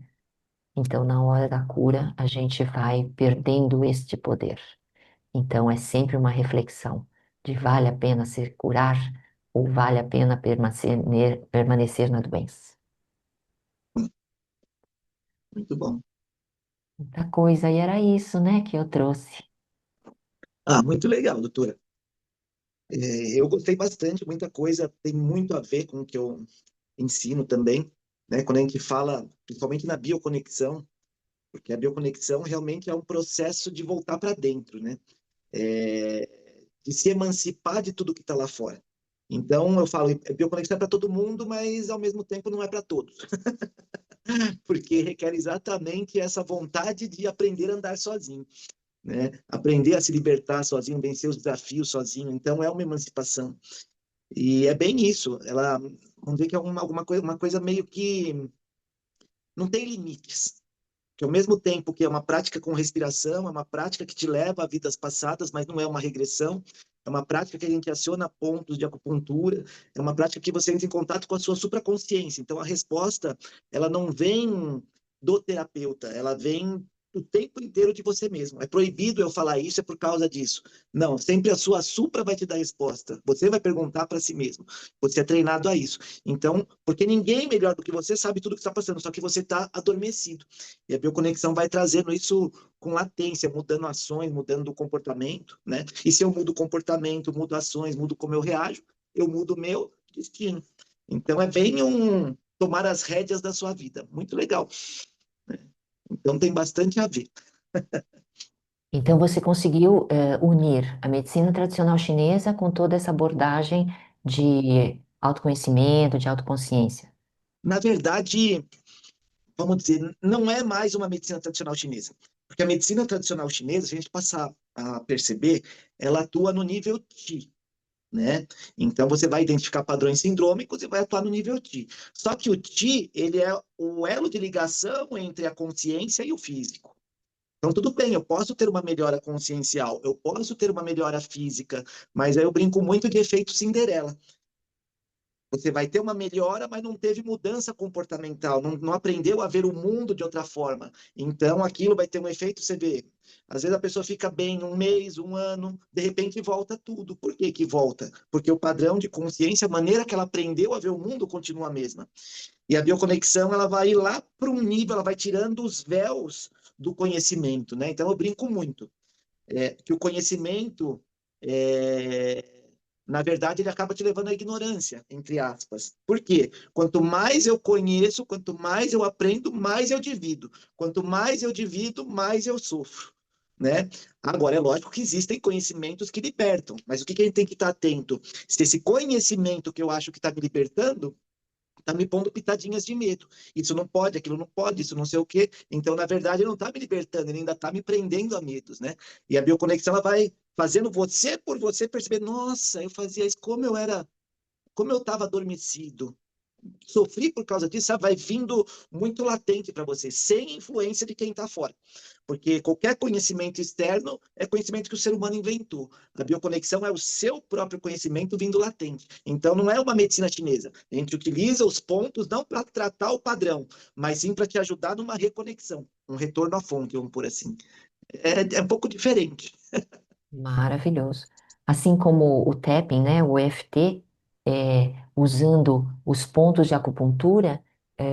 Então, na hora da cura, a gente vai perdendo este poder. Então, é sempre uma reflexão de vale a pena se curar ou vale a pena permanecer na doença. Muito bom. Muita coisa, e era isso, né, que eu trouxe. Ah, muito legal, doutora. Eu gostei bastante, muita coisa tem muito a ver com o que eu ensino também, né? Quando a gente fala, principalmente na bioconexão, porque a bioconexão realmente é um processo de voltar para dentro, né? É, de se emancipar de tudo que está lá fora. Então, eu falo, bioconexão é para todo mundo, mas ao mesmo tempo não é para todos, porque requer exatamente essa vontade de aprender a andar sozinho, né? Aprender a se libertar sozinho, vencer os desafios sozinho. Então, é uma emancipação. E é bem isso. Ela, vamos dizer que é uma coisa meio que não tem limites. Que ao mesmo tempo que é uma prática com respiração, é uma prática que te leva a vidas passadas, mas não é uma regressão. É uma prática que a gente aciona pontos de acupuntura, é uma prática que você entra em contato com a sua supraconsciência. Então a resposta, ela não vem do terapeuta, ela vem o tempo inteiro de você mesmo. É proibido eu falar isso, é por causa disso. Não, sempre a sua supra vai te dar resposta. Você vai perguntar para si mesmo. Você é treinado a isso. Então, porque ninguém melhor do que você sabe tudo que está passando, só que você está adormecido. E a bioconexão vai trazendo isso com latência, mudando ações, mudando o comportamento, né? E se eu mudo o comportamento, mudo ações, mudo como eu reajo, eu mudo o meu destino. Então é bem um tomar as rédeas da sua vida. Muito legal. Então tem bastante a ver. Então, você conseguiu, unir a medicina tradicional chinesa com toda essa abordagem de autoconhecimento, de autoconsciência. Na verdade, vamos dizer, não é mais uma medicina tradicional chinesa. Porque a medicina tradicional chinesa, se a gente passar a perceber, ela atua no nível Qi, né? Então você vai identificar padrões sindrômicos e vai atuar no nível Ti. Só que o Ti, ele é o elo de ligação entre a consciência e o físico. Então tudo bem, eu posso ter uma melhora consciencial, eu posso ter uma melhora física, mas aí eu brinco muito de efeito Cinderela. Você vai ter uma melhora, mas não teve mudança comportamental, não aprendeu a ver o mundo de outra forma. Então, aquilo vai ter um efeito, você vê. Às vezes a pessoa fica bem um mês, um ano, de repente volta tudo. Por que que volta? Porque o padrão de consciência, a maneira que ela aprendeu a ver o mundo continua a mesma. E a bioconexão, ela vai lá para um nível, ela vai tirando os véus do conhecimento, né? Então, eu brinco muito que o conhecimento, é, na verdade, ele acaba te levando à ignorância, entre aspas. Por quê? Quanto mais eu conheço, quanto mais eu aprendo, mais eu divido. Quanto mais eu divido, mais eu sofro. Né? Agora, é lógico que existem conhecimentos que libertam, mas o que a gente tem que estar atento? Se esse conhecimento que eu acho que está me libertando tá me pondo pitadinhas de medo. Isso não pode, aquilo não pode, isso não sei o quê. Então, na verdade, ele não está me libertando, ele ainda está me prendendo a medos, né? E a bioconexão ela vai fazendo você por você perceber, nossa, eu fazia isso como eu era, como eu estava adormecido. sofrer por causa disso, sabe? Vai vindo muito latente para você, sem influência de quem está fora. Porque qualquer conhecimento externo é conhecimento que o ser humano inventou. A bioconexão é o seu próprio conhecimento vindo latente. Então, não é uma medicina chinesa. A gente utiliza os pontos não para tratar o padrão, mas sim para te ajudar numa reconexão, um retorno à fonte, vamos por assim. É um pouco diferente. Maravilhoso. Assim como o tapping, né, o EFT, usando os pontos de acupuntura,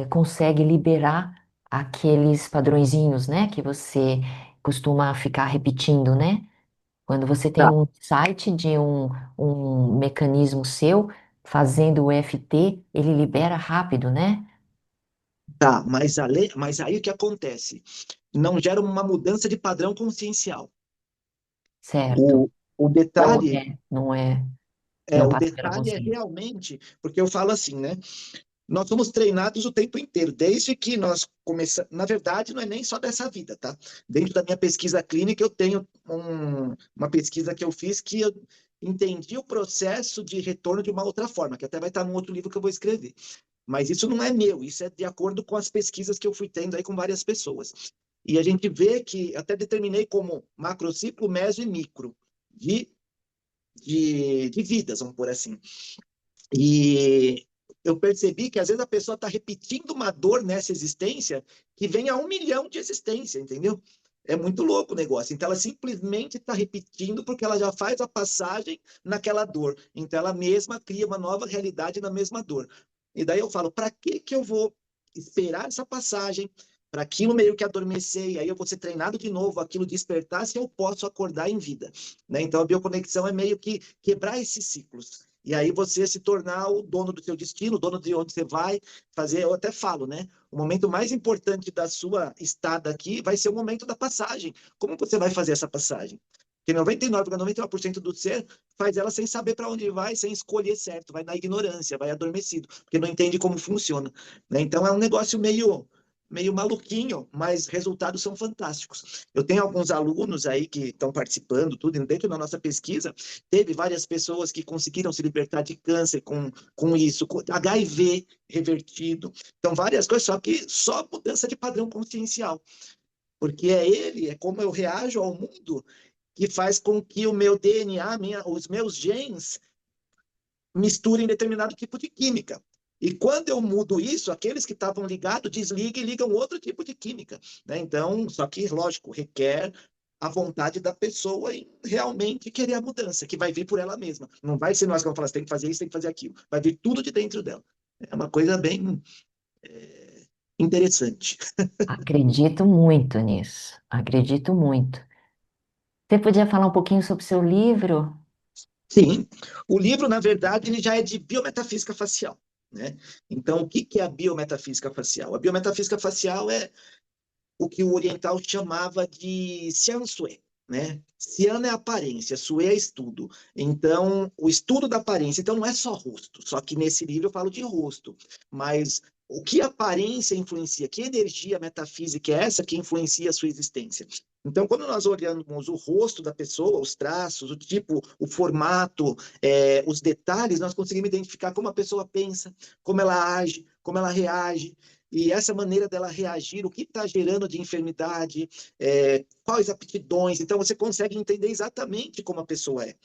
consegue liberar aqueles padrõezinhos, né, que você costuma ficar repetindo, né? Quando você tem Tá, um site de um mecanismo seu, fazendo o EFT, ele libera rápido, né? tá, mas aí o que acontece? Não gera uma mudança de padrão consciencial. Certo. O Não detalhe é, não é, não o passa pela detalhe é consciência. realmente, porque eu falo assim, né? Nós somos treinados o tempo inteiro, desde que nós começamos. Na verdade, não é nem só dessa vida, tá? Dentro da minha pesquisa clínica, eu tenho uma pesquisa que eu fiz que eu entendi o processo de retorno de uma outra forma, que até vai estar num outro livro que eu vou escrever. Mas isso não é meu, isso é de acordo com as pesquisas que eu fui tendo aí com várias pessoas. E a gente vê que até determinei como macrociclo, meso e micro de, de vidas, vamos por assim. E eu percebi que às vezes a pessoa está repetindo uma dor nessa existência que vem a 1 milhão de existência, entendeu? É muito louco o negócio. Então ela simplesmente está repetindo porque ela já faz a passagem naquela dor. Então ela mesma cria uma nova realidade na mesma dor. E daí eu falo, para que que eu vou esperar essa passagem? Para aquilo meio que adormecer, e aí eu vou ser treinado de novo, aquilo despertar, se eu posso acordar em vida. Né? Então a bioconexão é meio que quebrar esses ciclos. E aí você se tornar o dono do seu destino, o dono de onde você vai fazer. Eu até falo, né? O momento mais importante da sua estada aqui vai ser o momento da passagem. Como você vai fazer essa passagem? Porque 99,99% do ser faz ela sem saber para onde vai, sem escolher certo, vai na ignorância, vai adormecido, porque não entende como funciona. Né? Então é um negócio meio maluquinho, mas resultados são fantásticos. Eu tenho alguns alunos aí que estão participando, tudo dentro da nossa pesquisa, teve várias pessoas que conseguiram se libertar de câncer com isso, com HIV revertido. Então, várias coisas, só que só mudança de padrão consciencial. Porque é ele, é como eu reajo ao mundo, que faz com que o meu DNA, os meus genes, misturem determinado tipo de química. E quando eu mudo isso, aqueles que estavam ligados desligam e ligam outro tipo de química. Né? Então, só que, lógico, requer a vontade da pessoa em realmente querer a mudança, que vai vir por ela mesma. Não vai ser nós que vamos falar, você tem que fazer isso, tem que fazer aquilo. Vai vir tudo de dentro dela. É uma coisa bem interessante. Acredito muito nisso, acredito muito. Você podia falar um pouquinho sobre o seu livro? Sim, o livro, na verdade, ele já é de biometafísica facial. Né? Então, o que é a biometafísica facial? A biometafísica facial é o que o oriental chamava de Xian Sui, né? Xian é aparência, Sui é estudo. Então, o estudo da aparência, então não é só rosto, só que nesse livro eu falo de rosto, mas o que a aparência influencia, que energia metafísica é essa que influencia a sua existência? Então, quando nós olhamos o rosto da pessoa, os traços, o tipo, o formato, os detalhes, nós conseguimos identificar como a pessoa pensa, como ela age, como ela reage, e essa maneira dela reagir, o que está gerando de enfermidade, quais aptidões. Então, você consegue entender exatamente como a pessoa é.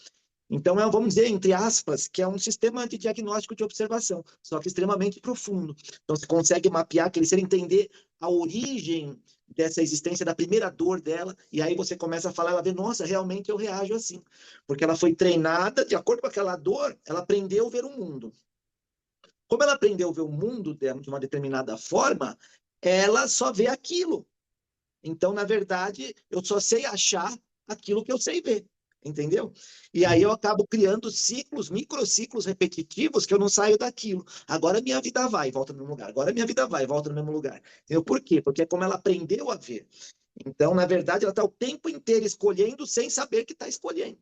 Então, vamos dizer, entre aspas, que é um sistema de diagnóstico de observação, só que extremamente profundo. Então, você consegue mapear aquele ser, entender a origem dessa existência, da primeira dor dela, e aí você começa a falar, ela vê, nossa, realmente eu reajo assim. Porque ela foi treinada, de acordo com aquela dor, ela aprendeu a ver o mundo. Como ela aprendeu a ver o mundo de uma determinada forma, ela só vê aquilo. Então, na verdade, eu só sei achar aquilo que eu sei ver, entendeu? E aí eu acabo criando ciclos, microciclos repetitivos que eu não saio daquilo. Agora minha vida vai e volta no mesmo lugar. Agora minha vida vai e volta no mesmo lugar. Entendeu? Por quê? Porque é como ela aprendeu a ver. Então, na verdade, ela está o tempo inteiro escolhendo sem saber que está escolhendo.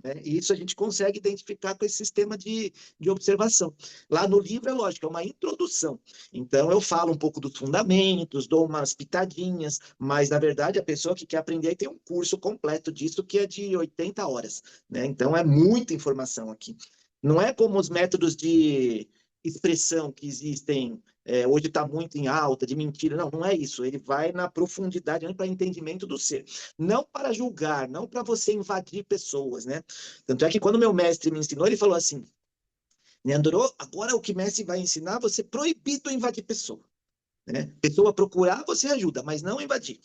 Né? E isso a gente consegue identificar com esse sistema de observação. Lá no livro, é lógico, é uma introdução. Então, eu falo um pouco dos fundamentos, dou umas pitadinhas, mas, na verdade, a pessoa que quer aprender tem um curso completo disso, que é de 80 horas. Né? Então, é muita informação aqui. Não é como os métodos expressão que existem, hoje está muito em alta, de mentira. Não, não é isso. Ele vai na profundidade, para entendimento do ser. Não para julgar, não para você invadir pessoas, né? Tanto é que quando meu mestre me ensinou, ele falou assim, Leandro, agora o que mestre vai ensinar, você é proibido invadir pessoa. Né? Pessoa procurar, você ajuda, mas não invadir.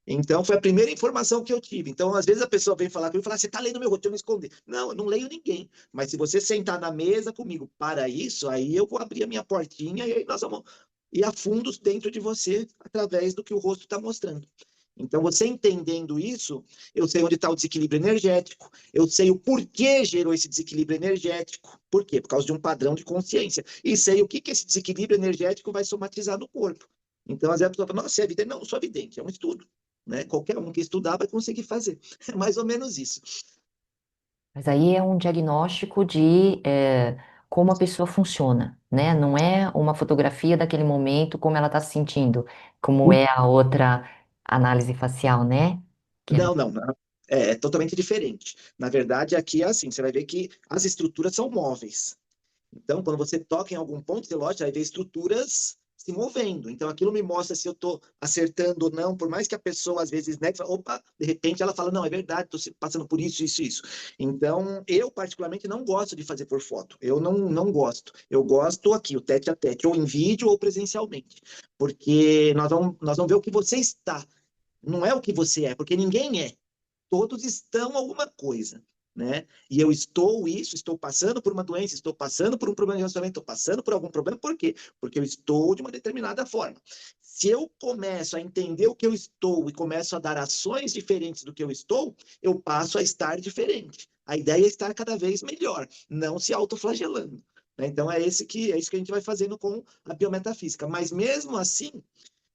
Então, foi a primeira informação que eu tive. Então, às vezes a pessoa vem falar comigo e fala, você está lendo meu roteiro, eu me esconder. Não, eu não leio ninguém. Mas se você sentar na mesa comigo para isso, aí eu vou abrir a minha portinha e aí nós vamos ir a fundos dentro de você através do que o rosto está mostrando. Então, você entendendo isso, eu sei onde está o desequilíbrio energético, eu sei o porquê gerou esse desequilíbrio energético. Por quê? Por causa de um padrão de consciência. E sei o que, que esse desequilíbrio energético vai somatizar no corpo. Então, às vezes a pessoa fala, nossa, é evidente. Não, não sou evidente, é um estudo. Né? Qualquer um que estudar vai conseguir fazer. É mais ou menos isso. Mas aí é um diagnóstico de como a pessoa funciona, né? Não é uma fotografia daquele momento, como ela está se sentindo, como é a outra análise facial, né? Que é- Não, não, não. É totalmente diferente. Na verdade, aqui é assim, você vai ver que as estruturas são móveis. Então, quando você toca em algum ponto, você, lógico, vai ver estruturas se movendo. Então, aquilo me mostra se eu estou acertando ou não, por mais que a pessoa, às vezes, negue, fala, opa, de repente ela fala, não, é verdade, estou passando por isso, isso, isso. Então, eu, particularmente, não gosto de fazer por foto. Eu não gosto. Eu gosto aqui, o tete a tete, ou em vídeo ou presencialmente. Porque nós vamos ver o que você está. Não é o que você é, porque ninguém é. Todos estão alguma coisa, né? E eu estou isso, estou passando por uma doença, estou passando por um problema de relacionamento, estou passando por algum problema, por quê? Porque eu estou de uma determinada forma. Se eu começo a entender o que eu estou e começo a dar ações diferentes do que eu passo a estar diferente. A ideia é estar cada vez melhor, não se autoflagelando. Né? Então é isso que a gente vai fazendo com a biometafísica. Mas mesmo assim,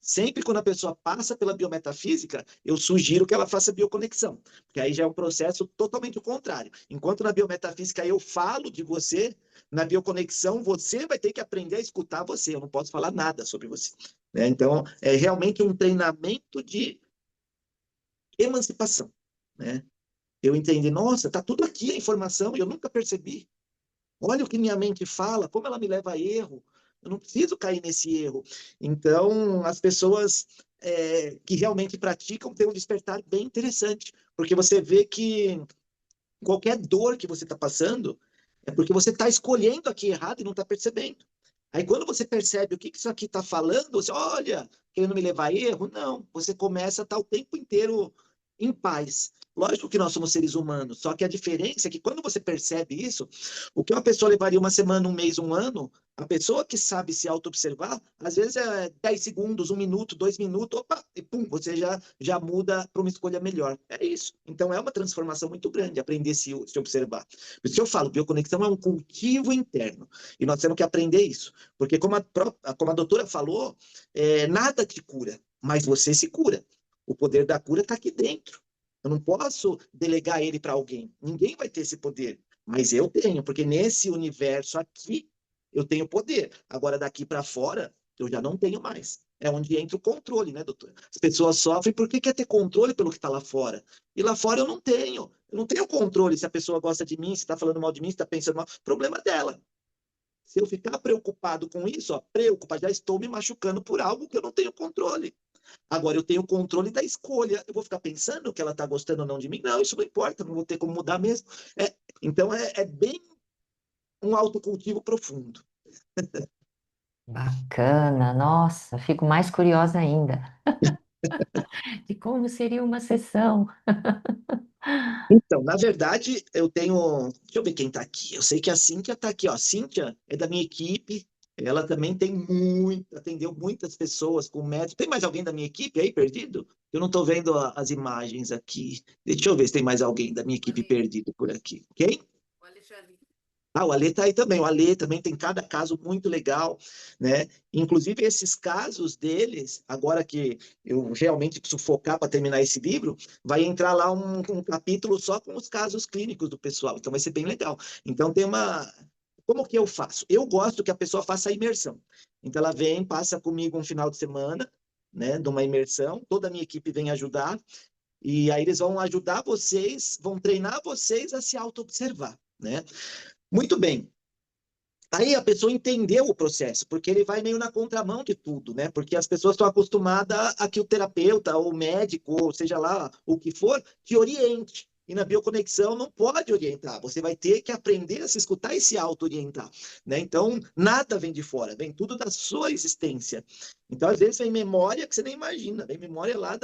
sempre quando a pessoa passa pela biometafísica, eu sugiro que ela faça bioconexão, porque aí já é um processo totalmente o contrário. Enquanto na biometafísica eu falo de você, na bioconexão você vai ter que aprender a escutar você. Eu não posso falar nada sobre você. Né? Então, é realmente um treinamento de emancipação. Né? Eu entendi, nossa, está tudo aqui a informação e eu nunca percebi. Olha o que minha mente fala, como ela me leva a erro. Eu não preciso cair nesse erro. Então, as pessoas que realmente praticam têm um despertar bem interessante, porque você vê que qualquer dor que você está passando é porque você está escolhendo aqui errado e não está percebendo. Aí, quando você percebe o que isso aqui está falando, você olha, querendo me levar a erro, não. Você começa a estar o tempo inteiro em paz. Lógico que nós somos seres humanos, só que a diferença é que quando você percebe isso, o que uma pessoa levaria uma semana, um mês, um ano, a pessoa que sabe se auto-observar, às vezes é 10 segundos, um minuto, 2 minutos, opa, e pum, você já muda para uma escolha melhor. É isso. Então é uma transformação muito grande aprender a se observar. Por isso que eu falo, bioconexão é um cultivo interno. E nós temos que aprender isso. Porque como a doutora falou, nada te cura, mas você se cura. O poder da cura está aqui dentro. Eu não posso delegar ele para alguém. Ninguém vai ter esse poder. Mas eu tenho, porque nesse universo aqui eu tenho poder. Agora, daqui para fora, eu já não tenho mais. É onde entra o controle, né, doutor? As pessoas sofrem porque quer ter controle pelo que está lá fora. E lá fora eu não tenho. Eu não tenho controle se a pessoa gosta de mim, se está falando mal de mim, se está pensando mal. Problema dela. Se eu ficar preocupado com isso, ó, já estou me machucando por algo que eu não tenho controle. Agora, eu tenho controle da escolha. Eu vou ficar pensando que ela está gostando ou não de mim? Não, isso não importa, não vou ter como mudar mesmo. Então, é bem um autocultivo profundo. Bacana, nossa, fico mais curiosa ainda de como seria uma sessão. Então, na verdade, eu tenho. Deixa eu ver quem está aqui. Eu sei que a Cíntia está aqui, ó. A Cíntia é da minha equipe. Ela também atendeu muitas pessoas com médico. Tem mais alguém da minha equipe aí perdido? Eu não estou vendo as imagens aqui. Deixa eu ver se tem mais alguém da minha equipe perdido por aqui. Quem? Ah, o Ale tá aí também. O Ale também tem cada caso muito legal, né? Inclusive, esses casos deles, agora que eu realmente preciso focar para terminar esse livro, vai entrar lá um capítulo só com os casos clínicos do pessoal. Então, vai ser bem legal. Então, tem uma. Como que eu faço? Eu gosto que a pessoa faça a imersão. Então, ela vem, passa comigo um final de semana, né, de uma imersão. Toda a minha equipe vem ajudar. E aí, eles vão ajudar vocês, vão treinar vocês a se auto-observar, né? Muito bem. Aí a pessoa entendeu o processo, porque ele vai meio na contramão de tudo, né? Porque as pessoas estão acostumadas a que o terapeuta, ou o médico, ou seja lá o que for, te oriente. E na bioconexão não pode orientar. Você vai ter que aprender a se escutar e se auto-orientar, né? Então, nada vem de fora, vem tudo da sua existência. Então, às vezes, vem memória que você nem imagina, vem memória lá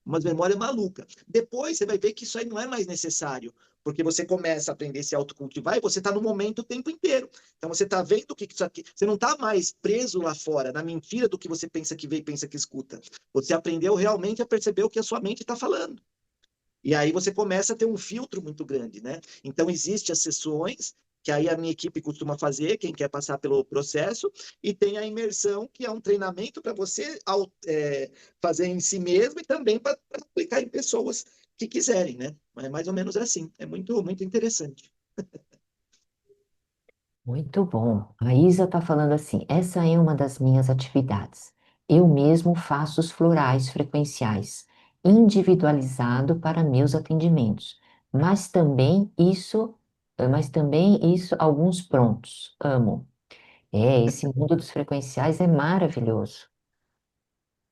umas memórias malucas. Depois você vai ver que isso aí não é mais necessário, porque você começa a aprender a se autocultivar e você está no momento o tempo inteiro. Então você está vendo o que isso aqui. Você não está mais preso lá fora, na mentira do que você pensa que vê e pensa que escuta. Você aprendeu realmente a perceber o que a sua mente está falando. E aí você começa a ter um filtro muito grande, né? Então, existem as sessões, que aí a minha equipe costuma fazer, quem quer passar pelo processo, e tem a imersão, que é um treinamento para você fazer em si mesmo e também para aplicar em pessoas que quiserem, né? É mais ou menos assim. É muito, muito interessante. Muito bom. A Isa está falando assim: essa é uma das minhas atividades. Eu mesmo faço os florais frequenciais, individualizado para meus atendimentos, mas também isso alguns prontos. Amo. Esse mundo dos frequenciais é maravilhoso.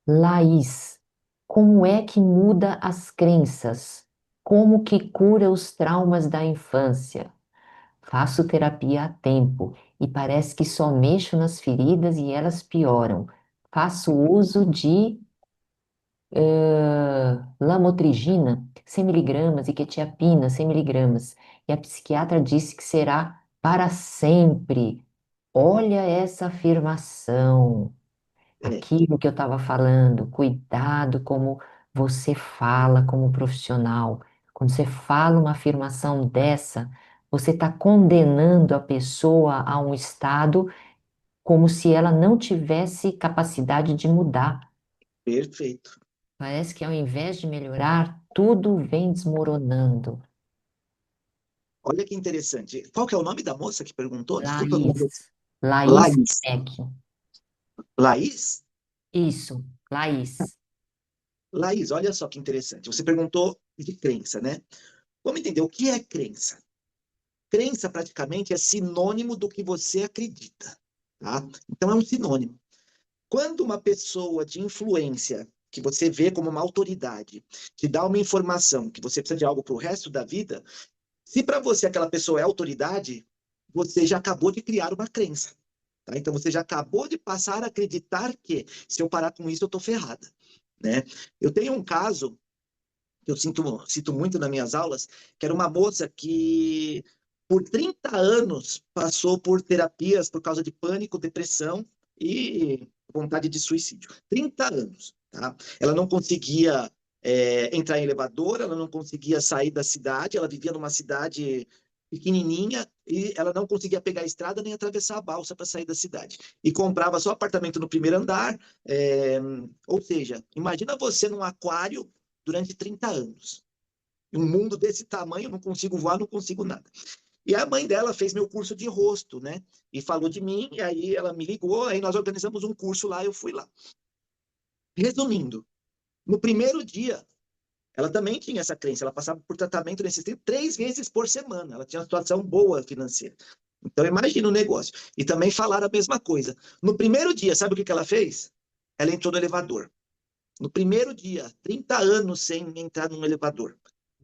Laís, como é que muda as crenças? Como que cura os traumas da infância? Faço terapia há tempo e parece que só mexo nas feridas e elas pioram. Faço uso de lamotrigina, 100 miligramas, e quetiapina, 100 miligramas. E a psiquiatra disse que será para sempre. Olha essa afirmação. É, Aquilo que eu estava falando, cuidado como você fala como profissional. Quando você fala uma afirmação dessa, você está condenando a pessoa a um estado como se ela não tivesse capacidade de mudar. perfeito. Parece que ao invés de melhorar, tudo vem desmoronando. Olha que interessante. Qual que é o nome da moça que perguntou? Desculpa, eu não... Laís, Laís Laís. Peck. Laís? Isso, Laís. Laís, olha só que interessante. Você perguntou de crença, né? Vamos entender o que é crença. Crença praticamente é sinônimo do que você acredita, tá? Então é um sinônimo. Quando uma pessoa de influência, que você vê como uma autoridade, te dá uma informação que você precisa de algo para o resto da vida, se para você aquela pessoa é autoridade, você já acabou de criar uma crença. Tá? Então você já acabou de passar a acreditar que se eu parar com isso, eu estou ferrada. Né? Eu tenho um caso que eu cito muito nas minhas aulas, que era uma moça que por 30 anos passou por terapias por causa de pânico, depressão e vontade de suicídio. 30 anos, tá? Ela não conseguia entrar em elevador, ela não conseguia sair da cidade, ela vivia numa cidade pequenininha e ela não conseguia pegar a estrada nem atravessar a balsa para sair da cidade. E comprava só apartamento no primeiro andar, ou seja, imagina você num aquário durante 30 anos. Um mundo desse tamanho, eu não consigo voar, não consigo nada. E a mãe dela fez meu curso de rosto, né? E falou de mim, e aí ela me ligou, aí nós organizamos um curso lá, eu fui lá. Resumindo, no primeiro dia, ela também tinha essa crença, ela passava por tratamento nesse tempo 3 vezes por semana, ela tinha uma situação boa financeira. Então, imagina o negócio. E também falaram a mesma coisa. No primeiro dia, sabe o que ela fez? Ela entrou no elevador. No primeiro dia, 30 anos sem entrar num elevador.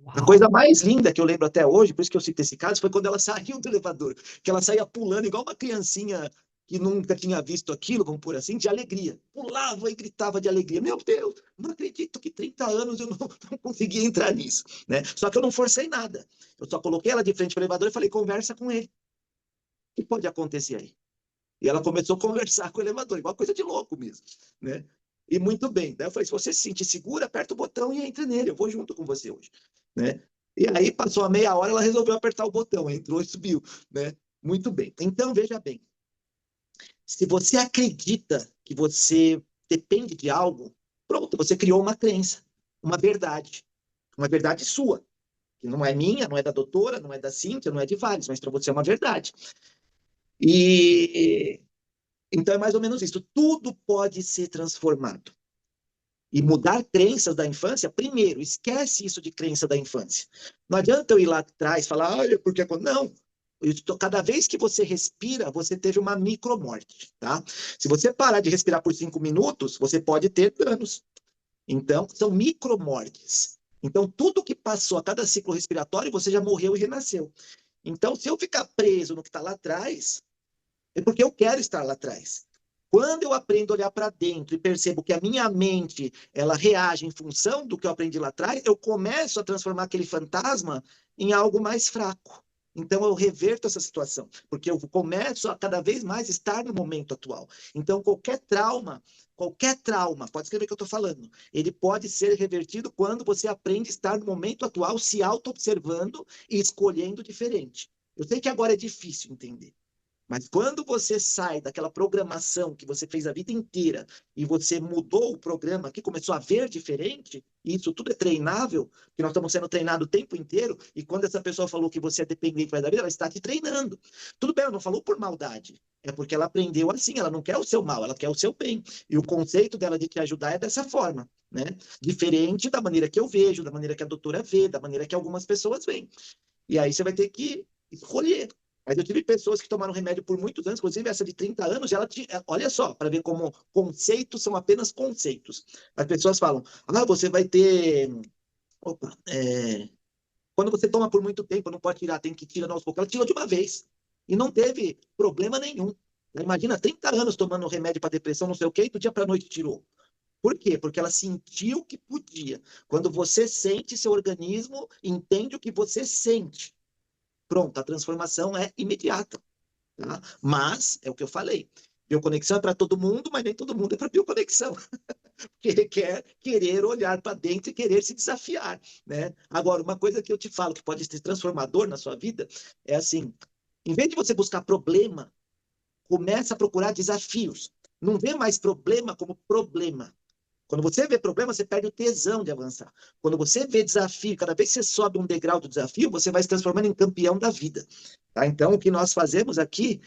A Uau! coisa mais linda que eu lembro até hoje, por isso que eu cito esse caso, foi quando ela saiu do elevador, que ela saía pulando igual uma criancinha que nunca tinha visto aquilo, vamos por assim, de alegria. Pulava e gritava de alegria. Meu Deus, não acredito que 30 anos eu não consegui entrar nisso. Né? Só que eu não forcei nada. Eu só coloquei ela de frente para o elevador e falei, conversa com ele. O que pode acontecer aí? E ela começou a conversar com o elevador, igual coisa de louco mesmo. Né? E muito bem. Daí eu falei, se você se sentir segura, aperta o botão e entre nele. Eu vou junto com você hoje. Né? E aí passou a meia hora, ela resolveu apertar o botão, entrou e subiu. Né? Muito bem. Então, veja bem. Se você acredita que você depende de algo, pronto, você criou uma crença, uma verdade sua, que não é minha, não é da doutora, não é da Cíntia, não é de vários, mas para você é uma verdade. E então é mais ou menos isso. Tudo pode ser transformado. E mudar crenças da infância, primeiro, esquece isso de crença da infância. Não adianta eu ir lá atrás e falar, olha, porque. Não. Cada vez que você respira, você teve uma micromorte, tá? Se você parar de respirar por 5 minutos, você pode ter danos. Então, são micromortes. Então, tudo que passou a cada ciclo respiratório, você já morreu e renasceu. Então, se eu ficar preso no que está lá atrás, é porque eu quero estar lá atrás. Quando eu aprendo a olhar para dentro e percebo que a minha mente ela reage em função do que eu aprendi lá atrás, eu começo a transformar aquele fantasma em algo mais fraco. Então eu reverto essa situação, porque eu começo a cada vez mais estar no momento atual. Então qualquer trauma, pode escrever o que eu estou falando, ele pode ser revertido quando você aprende a estar no momento atual, se auto-observando e escolhendo diferente. Eu sei que agora é difícil entender. Mas quando você sai daquela programação que você fez a vida inteira e você mudou o programa, que começou a ver diferente, e isso tudo é treinável, que nós estamos sendo treinados o tempo inteiro, e quando essa pessoa falou que você é dependente da vida, ela está te treinando. Tudo bem, ela não falou por maldade, é porque ela aprendeu assim, ela não quer o seu mal, ela quer o seu bem. E o conceito dela de te ajudar é dessa forma, né? Diferente da maneira que eu vejo, da maneira que a doutora vê, da maneira que algumas pessoas veem. E aí você vai ter que escolher. Mas eu tive pessoas que tomaram remédio por muitos anos, inclusive essa de 30 anos, olha só, para ver como conceitos são apenas conceitos. As pessoas falam, você vai ter. Opa, quando você toma por muito tempo, não pode tirar, tem que tirar aos poucos. Ela tirou de uma vez e não teve problema nenhum. Imagina, 30 anos tomando remédio para depressão, não sei o quê, e do dia para a noite tirou. Por quê? Porque ela sentiu que podia. Quando você sente, seu organismo entende o que você sente. Pronto, a transformação é imediata. Tá? Mas, é o que eu falei, bioconexão é para todo mundo, mas nem todo mundo é para bioconexão, porque requer querer olhar para dentro e querer se desafiar. Né? Agora, uma coisa que eu te falo que pode ser transformador na sua vida é assim: em vez de você buscar problema, começa a procurar desafios. Não vê mais problema como problema. Quando você vê problema, você perde o tesão de avançar. Quando você vê desafio, cada vez que você sobe um degrau do desafio, você vai se transformando em campeão da vida. Tá? Então, o que nós fazemos aqui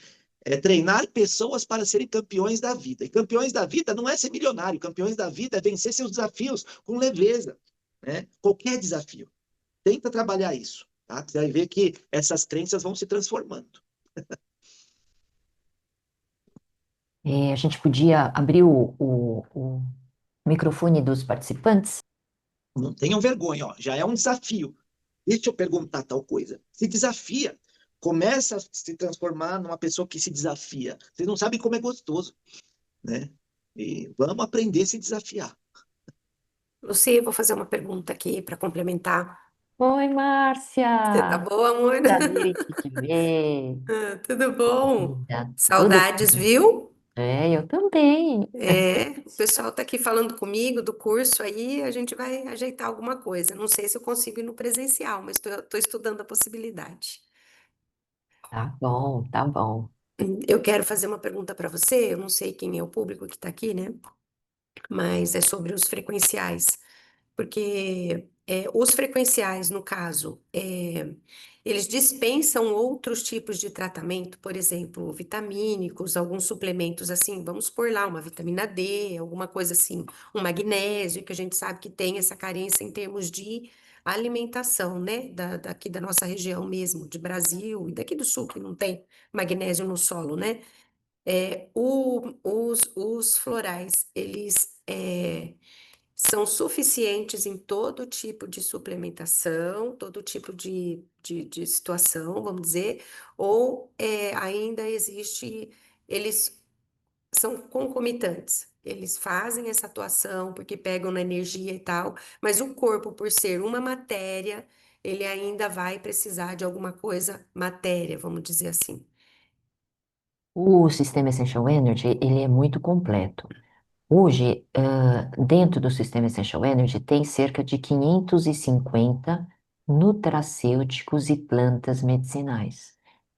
é treinar pessoas para serem campeões da vida. E campeões da vida não é ser milionário, campeões da vida é vencer seus desafios com leveza. Né? Qualquer desafio. Tenta trabalhar isso. Tá? Você vai ver que essas crenças vão se transformando. A gente podia abrir o microfone dos participantes? Não tenham vergonha, ó, já é um desafio. Deixa eu perguntar tal coisa. Se desafia. Começa a se transformar numa pessoa que se desafia. Vocês não sabem como é gostoso, né? E vamos aprender a se desafiar. Luci, vou fazer uma pergunta aqui para complementar. Oi, Você tá Márcia! boa, amor? Prazer em te ver. Tudo bom? Linda. Tudo Saudades, bem? viu? Eu também. O pessoal tá aqui falando comigo do curso aí, a gente vai ajeitar alguma coisa. Não sei se eu consigo ir no presencial, mas tô estudando a possibilidade. Tá bom, tá bom. Eu quero fazer uma pergunta para você, eu não sei quem é o público que está aqui, né? Mas é sobre os frequenciais. Porque os frequenciais, no caso, eles dispensam outros tipos de tratamento, por exemplo, vitamínicos, alguns suplementos assim, vamos pôr lá uma vitamina D, alguma coisa assim, um magnésio, que a gente sabe que tem essa carência em termos de alimentação, né, daqui da nossa região mesmo, de Brasil e daqui do sul, que não tem magnésio no solo, né? Os florais, eles são suficientes em todo tipo de suplementação, todo tipo de situação, vamos dizer, ou ainda existe, eles são concomitantes. Eles fazem essa atuação porque pegam na energia e tal, mas o corpo, por ser uma matéria, ele ainda vai precisar de alguma coisa matéria, vamos dizer assim. O sistema Essential Energy, ele é muito completo. Hoje, dentro do sistema Essential Energy, tem cerca de 550 nutracêuticos e plantas medicinais.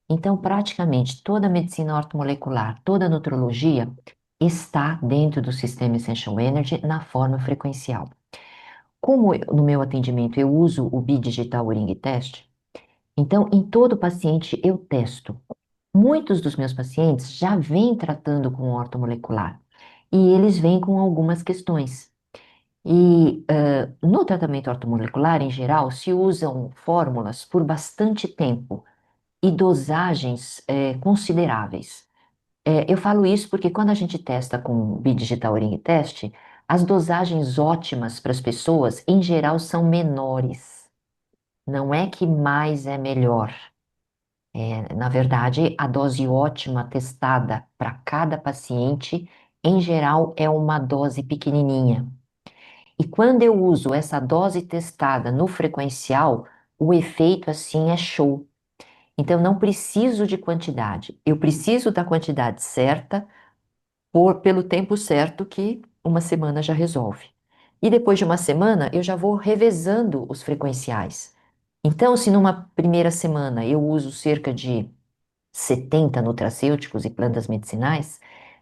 Então, praticamente toda a medicina ortomolecular, toda a nutrologia está dentro do sistema Essential Energy na forma frequencial. Como no meu atendimento eu uso o Bidigital Ring Test, então em todo paciente eu testo. Muitos dos meus pacientes já vêm tratando com ortomolecular e eles vêm com algumas questões. E no tratamento ortomolecular, em geral, se usam fórmulas por bastante tempo. e dosagens consideráveis. Eu falo isso porque quando a gente testa com o Bidigital Ring Test, as dosagens ótimas para as pessoas, em geral, são menores. Não é que mais é melhor. Na verdade, a dose ótima testada para cada paciente, em geral, é uma dose pequenininha. E quando eu uso essa dose testada no frequencial, o efeito assim é show. Então, eu não preciso de quantidade, eu preciso da quantidade certa pelo tempo certo que uma semana já resolve. E depois de uma semana, eu já vou revezando os frequenciais. Então, se numa primeira semana eu uso cerca de 70 nutracêuticos e plantas medicinais,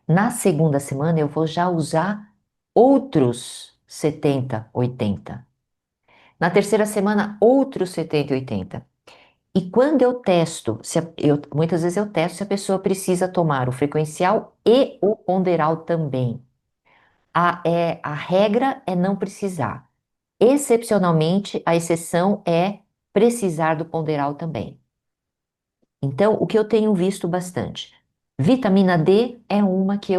na segunda semana eu vou já usar outros 70, 80. Na terceira semana, outros 70 e 80. E quando eu testo, muitas vezes eu testo se a pessoa precisa tomar o frequencial e o ponderal também. A regra é não precisar. Excepcionalmente, a exceção é precisar do ponderal também. Então, o que eu tenho visto bastante? Vitamina D é uma que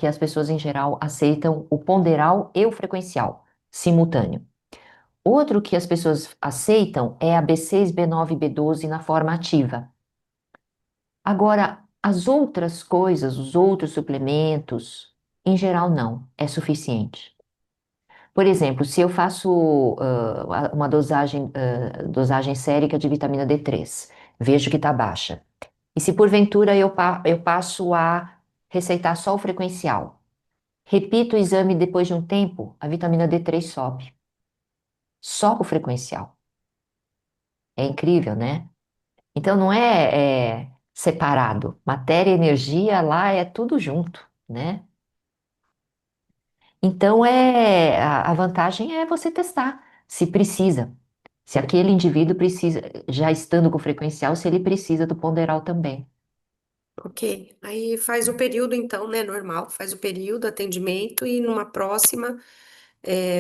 as pessoas em geral aceitam o ponderal e o frequencial simultâneo. Outro que as pessoas aceitam é a B6, B9 e B12 na forma ativa. Agora, as outras coisas, os outros suplementos, em geral não, é suficiente. Por exemplo, se eu faço uma dosagem sérica de vitamina D3, vejo que está baixa. E se porventura eu passo a receitar só o frequencial, repito o exame depois de um tempo, a vitamina D3 sobe. Só o frequencial. É incrível, né? Então não é separado. Matéria e energia lá é tudo junto, né? Então a vantagem é você testar se precisa. Se aquele indivíduo precisa, já estando com frequencial, se ele precisa do ponderal também. Ok. Aí faz o período, então, né? Normal, faz o período, atendimento, e numa próxima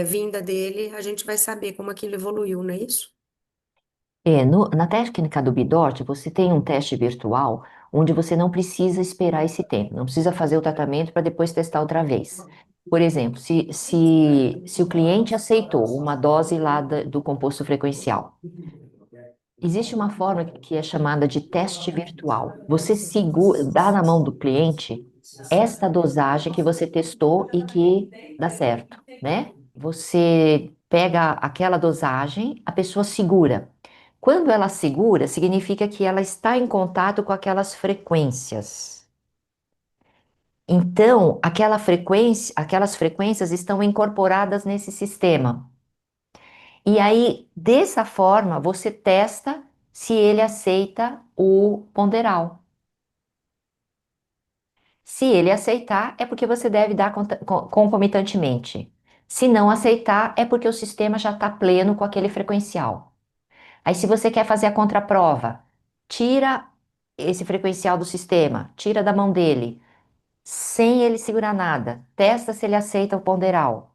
vinda dele, a gente vai saber como aquilo evoluiu, não é isso? Na técnica do Bidort, você tem um teste virtual onde você não precisa esperar esse tempo, não precisa fazer o tratamento para depois testar outra vez. Por exemplo, se o cliente aceitou uma dose lá do composto frequencial, existe uma forma que é chamada de teste virtual. Você segura, dá na mão do cliente esta dosagem que você testou e que dá certo, né? Você pega aquela dosagem, a pessoa segura. Quando ela segura, significa que ela está em contato com aquelas frequências. Então, aquelas frequências estão incorporadas nesse sistema. E aí, dessa forma, você testa se ele aceita o ponderal. Se ele aceitar, é porque você deve dar concomitantemente. Se não aceitar, é porque o sistema já está pleno com aquele frequencial. Aí, se você quer fazer a contraprova, tira esse frequencial do sistema, tira da mão dele, sem ele segurar nada. Testa se ele aceita o ponderal.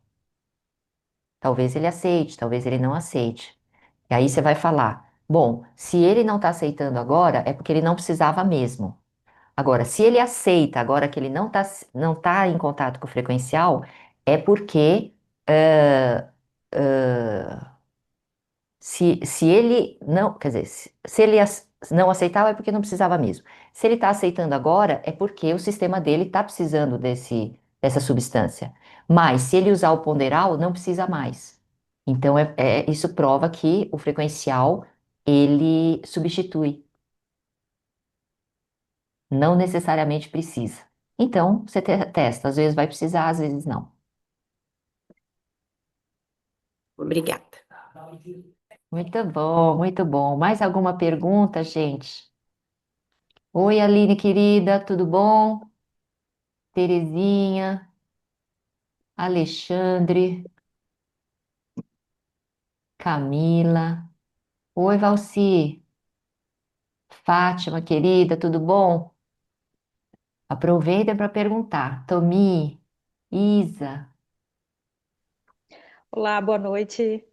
Talvez ele aceite, talvez ele não aceite. E aí você vai falar: bom, se ele não está aceitando agora, é porque ele não precisava mesmo. Agora, se ele aceita agora que ele não tá em contato com o frequencial, é porque ah, ah, se ele não, quer dizer, se ele não aceitava é porque não precisava mesmo. Se ele está aceitando agora, é porque o sistema dele está precisando dessa substância. Mas se ele usar o ponderal, não precisa mais. Então, isso prova que o frequencial ele substitui, não necessariamente precisa. Então, você testa, às vezes vai precisar, às vezes não. Obrigada. Muito bom, muito bom. Mais alguma pergunta, gente? Oi, Aline, querida, tudo bom? Terezinha, Alexandre, Camila. Oi, Valci, Fátima, querida, tudo bom? Aproveita para perguntar. Tomi, Isa, Olá, boa noite.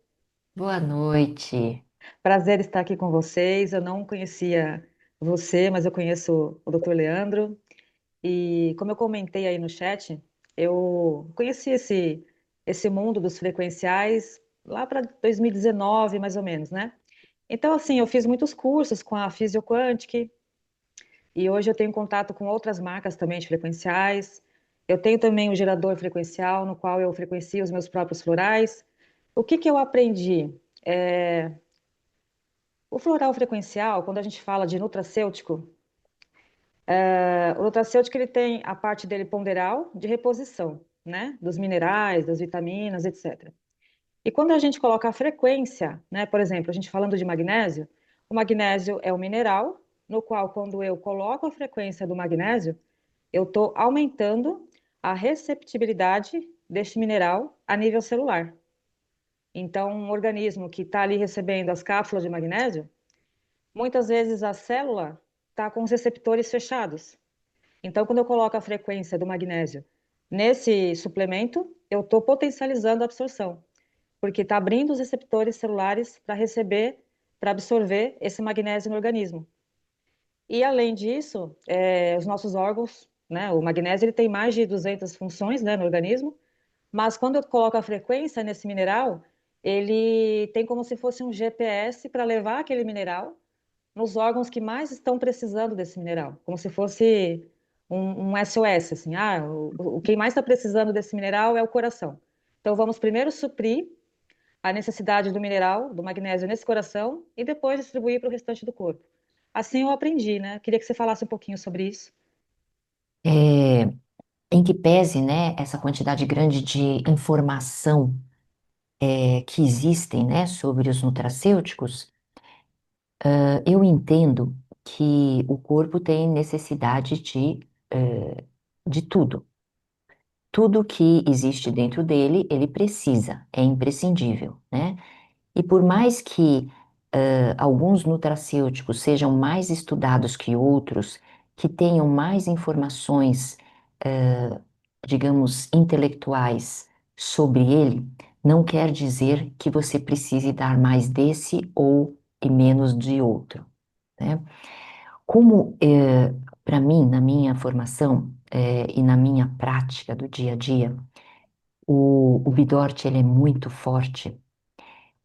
boa noite. Prazer estar aqui com vocês. Eu não conhecia você, mas eu conheço o Dr. Leandro. E como eu comentei aí no chat, eu conheci esse mundo dos frequenciais lá para 2019, mais ou menos, né? Então, assim, eu fiz muitos cursos com a Physioquantic e hoje eu tenho contato com outras marcas também de frequenciais. Eu tenho também o gerador frequencial, no qual eu frequencio os meus próprios florais. O que que eu aprendi? O floral frequencial, quando a gente fala de nutracêutico, o nutracêutico ele tem a parte dele ponderal de reposição, né, dos minerais, das vitaminas, etc. E quando a gente coloca a frequência, né, por exemplo, a gente falando de magnésio, o magnésio é um mineral no qual, quando eu coloco a frequência do magnésio, eu estou aumentando a receptibilidade deste mineral a nível celular. Então, um organismo que está ali recebendo as cápsulas de magnésio, muitas vezes a célula está com os receptores fechados. Então, quando eu coloco a frequência do magnésio nesse suplemento, eu estou potencializando a absorção, porque está abrindo os receptores celulares para receber, para absorver esse magnésio no organismo. E além disso, os nossos órgãos, né, o magnésio ele tem mais de 200 funções, né, no organismo, mas quando eu coloco a frequência nesse mineral, ele tem como se fosse um GPS para levar aquele mineral nos órgãos que mais estão precisando desse mineral, como se fosse um SOS, assim, quem mais está precisando desse mineral é o coração. Então vamos primeiro suprir a necessidade do mineral, do magnésio nesse coração e depois distribuir para o restante do corpo. Assim eu aprendi, né? Queria que você falasse um pouquinho sobre isso. É, em que pese, né, essa quantidade grande de informação que existem, né, sobre os nutracêuticos, eu entendo que o corpo tem necessidade de tudo. Tudo que existe dentro dele, ele precisa, é imprescindível, né? E por mais que alguns nutracêuticos sejam mais estudados que outros, que tenham mais informações, digamos, intelectuais sobre ele, não quer dizer que você precise dar mais desse ou e menos de outro, né? Como, para mim, na minha formação, e na minha prática do dia a dia, o Bidort ele é muito forte.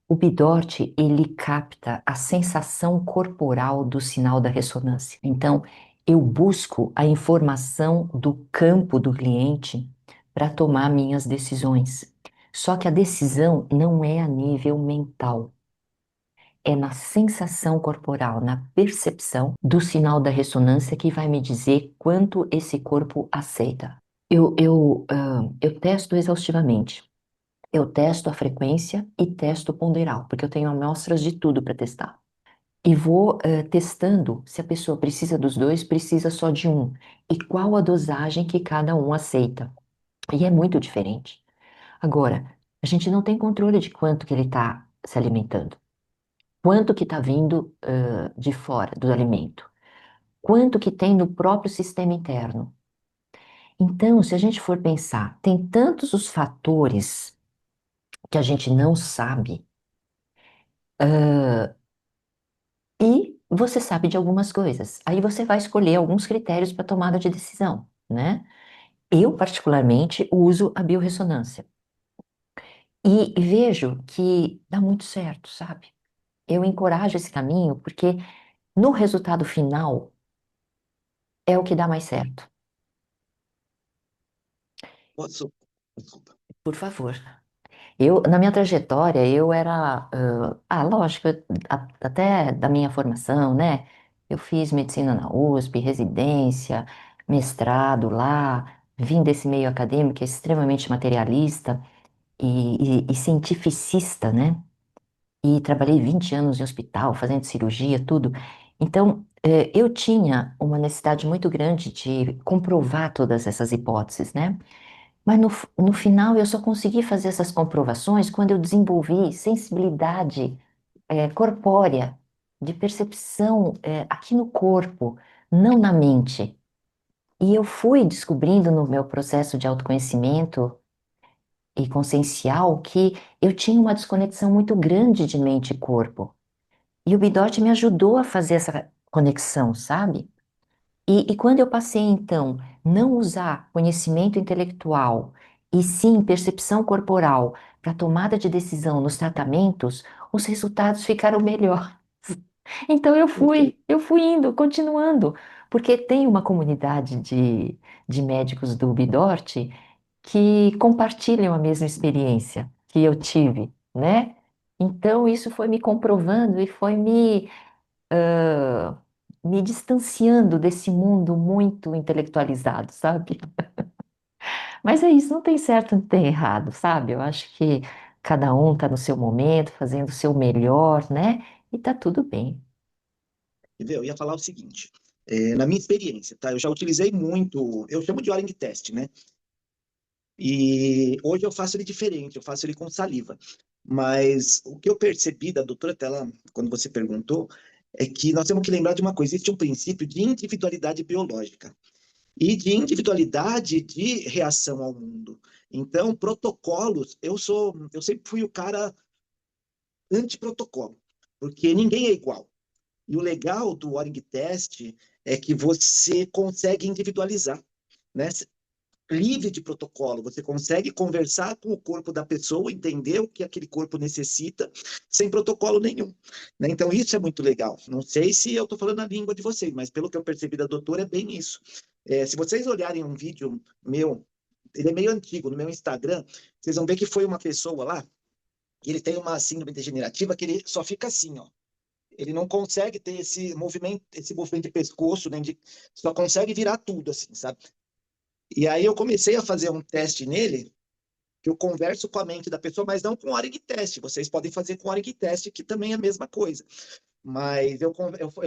O Bidort, ele capta a sensação corporal do sinal da ressonância. Então, eu busco a informação do campo do cliente para tomar minhas decisões. Só que a decisão não é a nível mental, é na sensação corporal, na percepção do sinal da ressonância que vai me dizer quanto esse corpo aceita. Eu testo exaustivamente. Eu testo a frequência e testo o ponderal, porque eu tenho amostras de tudo para testar. E vou testando se a pessoa precisa dos dois, precisa só de um, e qual a dosagem que cada um aceita. E é muito diferente. Agora, a gente não tem controle de quanto que ele está se alimentando, quanto que está vindo de fora do alimento, quanto que tem no próprio sistema interno. Então, se a gente for pensar, tem tantos os fatores que a gente não sabe. E você sabe de algumas coisas. Aí você vai escolher alguns critérios para tomada de decisão, né? Eu, particularmente, uso a biorressonância. E vejo que dá muito certo, sabe? Eu encorajo esse caminho porque no resultado final é o que dá mais certo. Posso? Desculpa. Por favor. Na minha trajetória, eu era, lógico, até da minha formação, né? Eu fiz medicina na USP, residência, mestrado lá, vim desse meio acadêmico que é extremamente materialista e cientificista, né? E trabalhei 20 anos em hospital, fazendo cirurgia, tudo. Então, eu tinha uma necessidade muito grande de comprovar todas essas hipóteses, né? Mas no final eu só consegui fazer essas comprovações quando eu desenvolvi sensibilidade corpórea, de percepção aqui no corpo, não na mente. E eu fui descobrindo no meu processo de autoconhecimento e consciencial que eu tinha uma desconexão muito grande de mente e corpo. E o Bidot me ajudou a fazer essa conexão, sabe? E quando eu passei, então, não usar conhecimento intelectual e sim percepção corporal para tomada de decisão nos tratamentos, os resultados ficaram melhor. Então eu fui indo, continuando, porque tem uma comunidade de médicos do Bidort que compartilham a mesma experiência que eu tive, né? Então isso foi me comprovando e foi ah, me distanciando desse mundo muito intelectualizado, sabe? Mas é isso, não tem certo, não tem errado, sabe? Eu acho que cada um está no seu momento, fazendo o seu melhor, né? E tá tudo bem. Entendeu? Eu ia falar o seguinte, na minha experiência, tá? Eu já utilizei muito, eu chamo de Oring Test, né? E hoje eu faço ele diferente, eu faço ele com saliva. Mas o que eu percebi da doutora Tela, quando você perguntou, é que nós temos que lembrar de uma coisa: existe um princípio de individualidade biológica e de individualidade de reação ao mundo. Então, protocolos, eu sempre fui o cara anti-protocolo, porque ninguém é igual. E o legal do Oring Test é que você consegue individualizar, né? Livre de protocolo, você consegue conversar com o corpo da pessoa, entender o que aquele corpo necessita, sem protocolo nenhum. Né? Então, isso é muito legal. Não sei se eu estou falando a língua de vocês, mas pelo que eu percebi da doutora, é bem isso. Se vocês olharem um vídeo meu, ele é meio antigo, no meu Instagram, vocês vão ver que foi uma pessoa lá, e ele tem uma síndrome degenerativa que ele só fica assim, ó. Ele não consegue ter esse movimento de pescoço, nem de, só consegue virar tudo, assim, sabe? E aí eu comecei a fazer um teste nele, que eu converso com a mente da pessoa, mas não com o Org Test. Vocês podem fazer com o Org Test, que também é a mesma coisa. Mas eu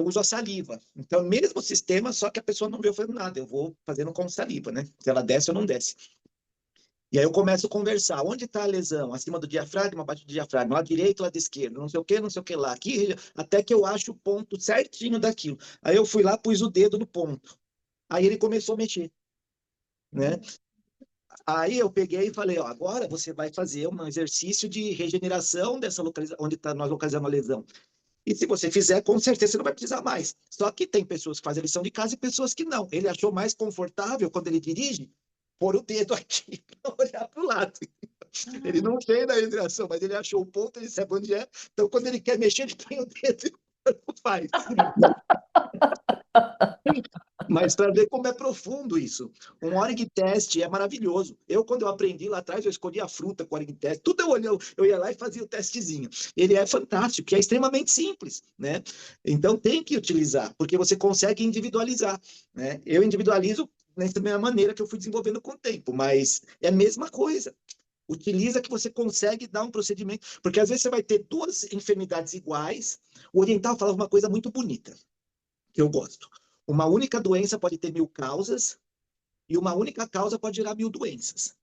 uso a saliva. Então, mesmo sistema, só que a pessoa não vê eu fazendo nada. Eu vou fazendo com saliva, né? Se ela desce ou não desce. E aí eu começo a conversar. Onde está a lesão? Acima do diafragma, abaixo do diafragma, lado direito, lado esquerdo, não sei o que lá. Aqui, até que eu acho o ponto certinho daquilo. Aí eu fui lá, pus o dedo no ponto. Aí ele começou a mexer, né? Aí eu peguei e falei, ó, agora você vai fazer um exercício de regeneração dessa localização, onde nós localizamos a lesão. E se você fizer, com certeza você não vai precisar mais. Só que tem pessoas que fazem lição de casa e pessoas que não. Ele achou mais confortável, quando ele dirige, pôr o dedo aqui para olhar para o lado. Ele não fez na regeneração, mas ele achou o ponto, ele sabe onde é. Então, quando ele quer mexer, ele põe o dedo e o corpo faz. Mas para ver como é profundo isso. Um Org Test é maravilhoso. Quando eu aprendi lá atrás, eu escolhi a fruta com o Org Test. Tudo eu ia lá e fazia o testezinho. Ele é fantástico, que é extremamente simples, né? Então tem que utilizar, porque você consegue individualizar, né? Eu individualizo nessa mesma maneira que eu fui desenvolvendo com o tempo, mas é a mesma coisa. Utiliza que você consegue dar um procedimento, porque às vezes você vai ter duas enfermidades iguais. O oriental falava uma coisa muito bonita, que eu gosto. Uma única doença pode ter 1000 causas e uma única causa pode gerar 1000 doenças.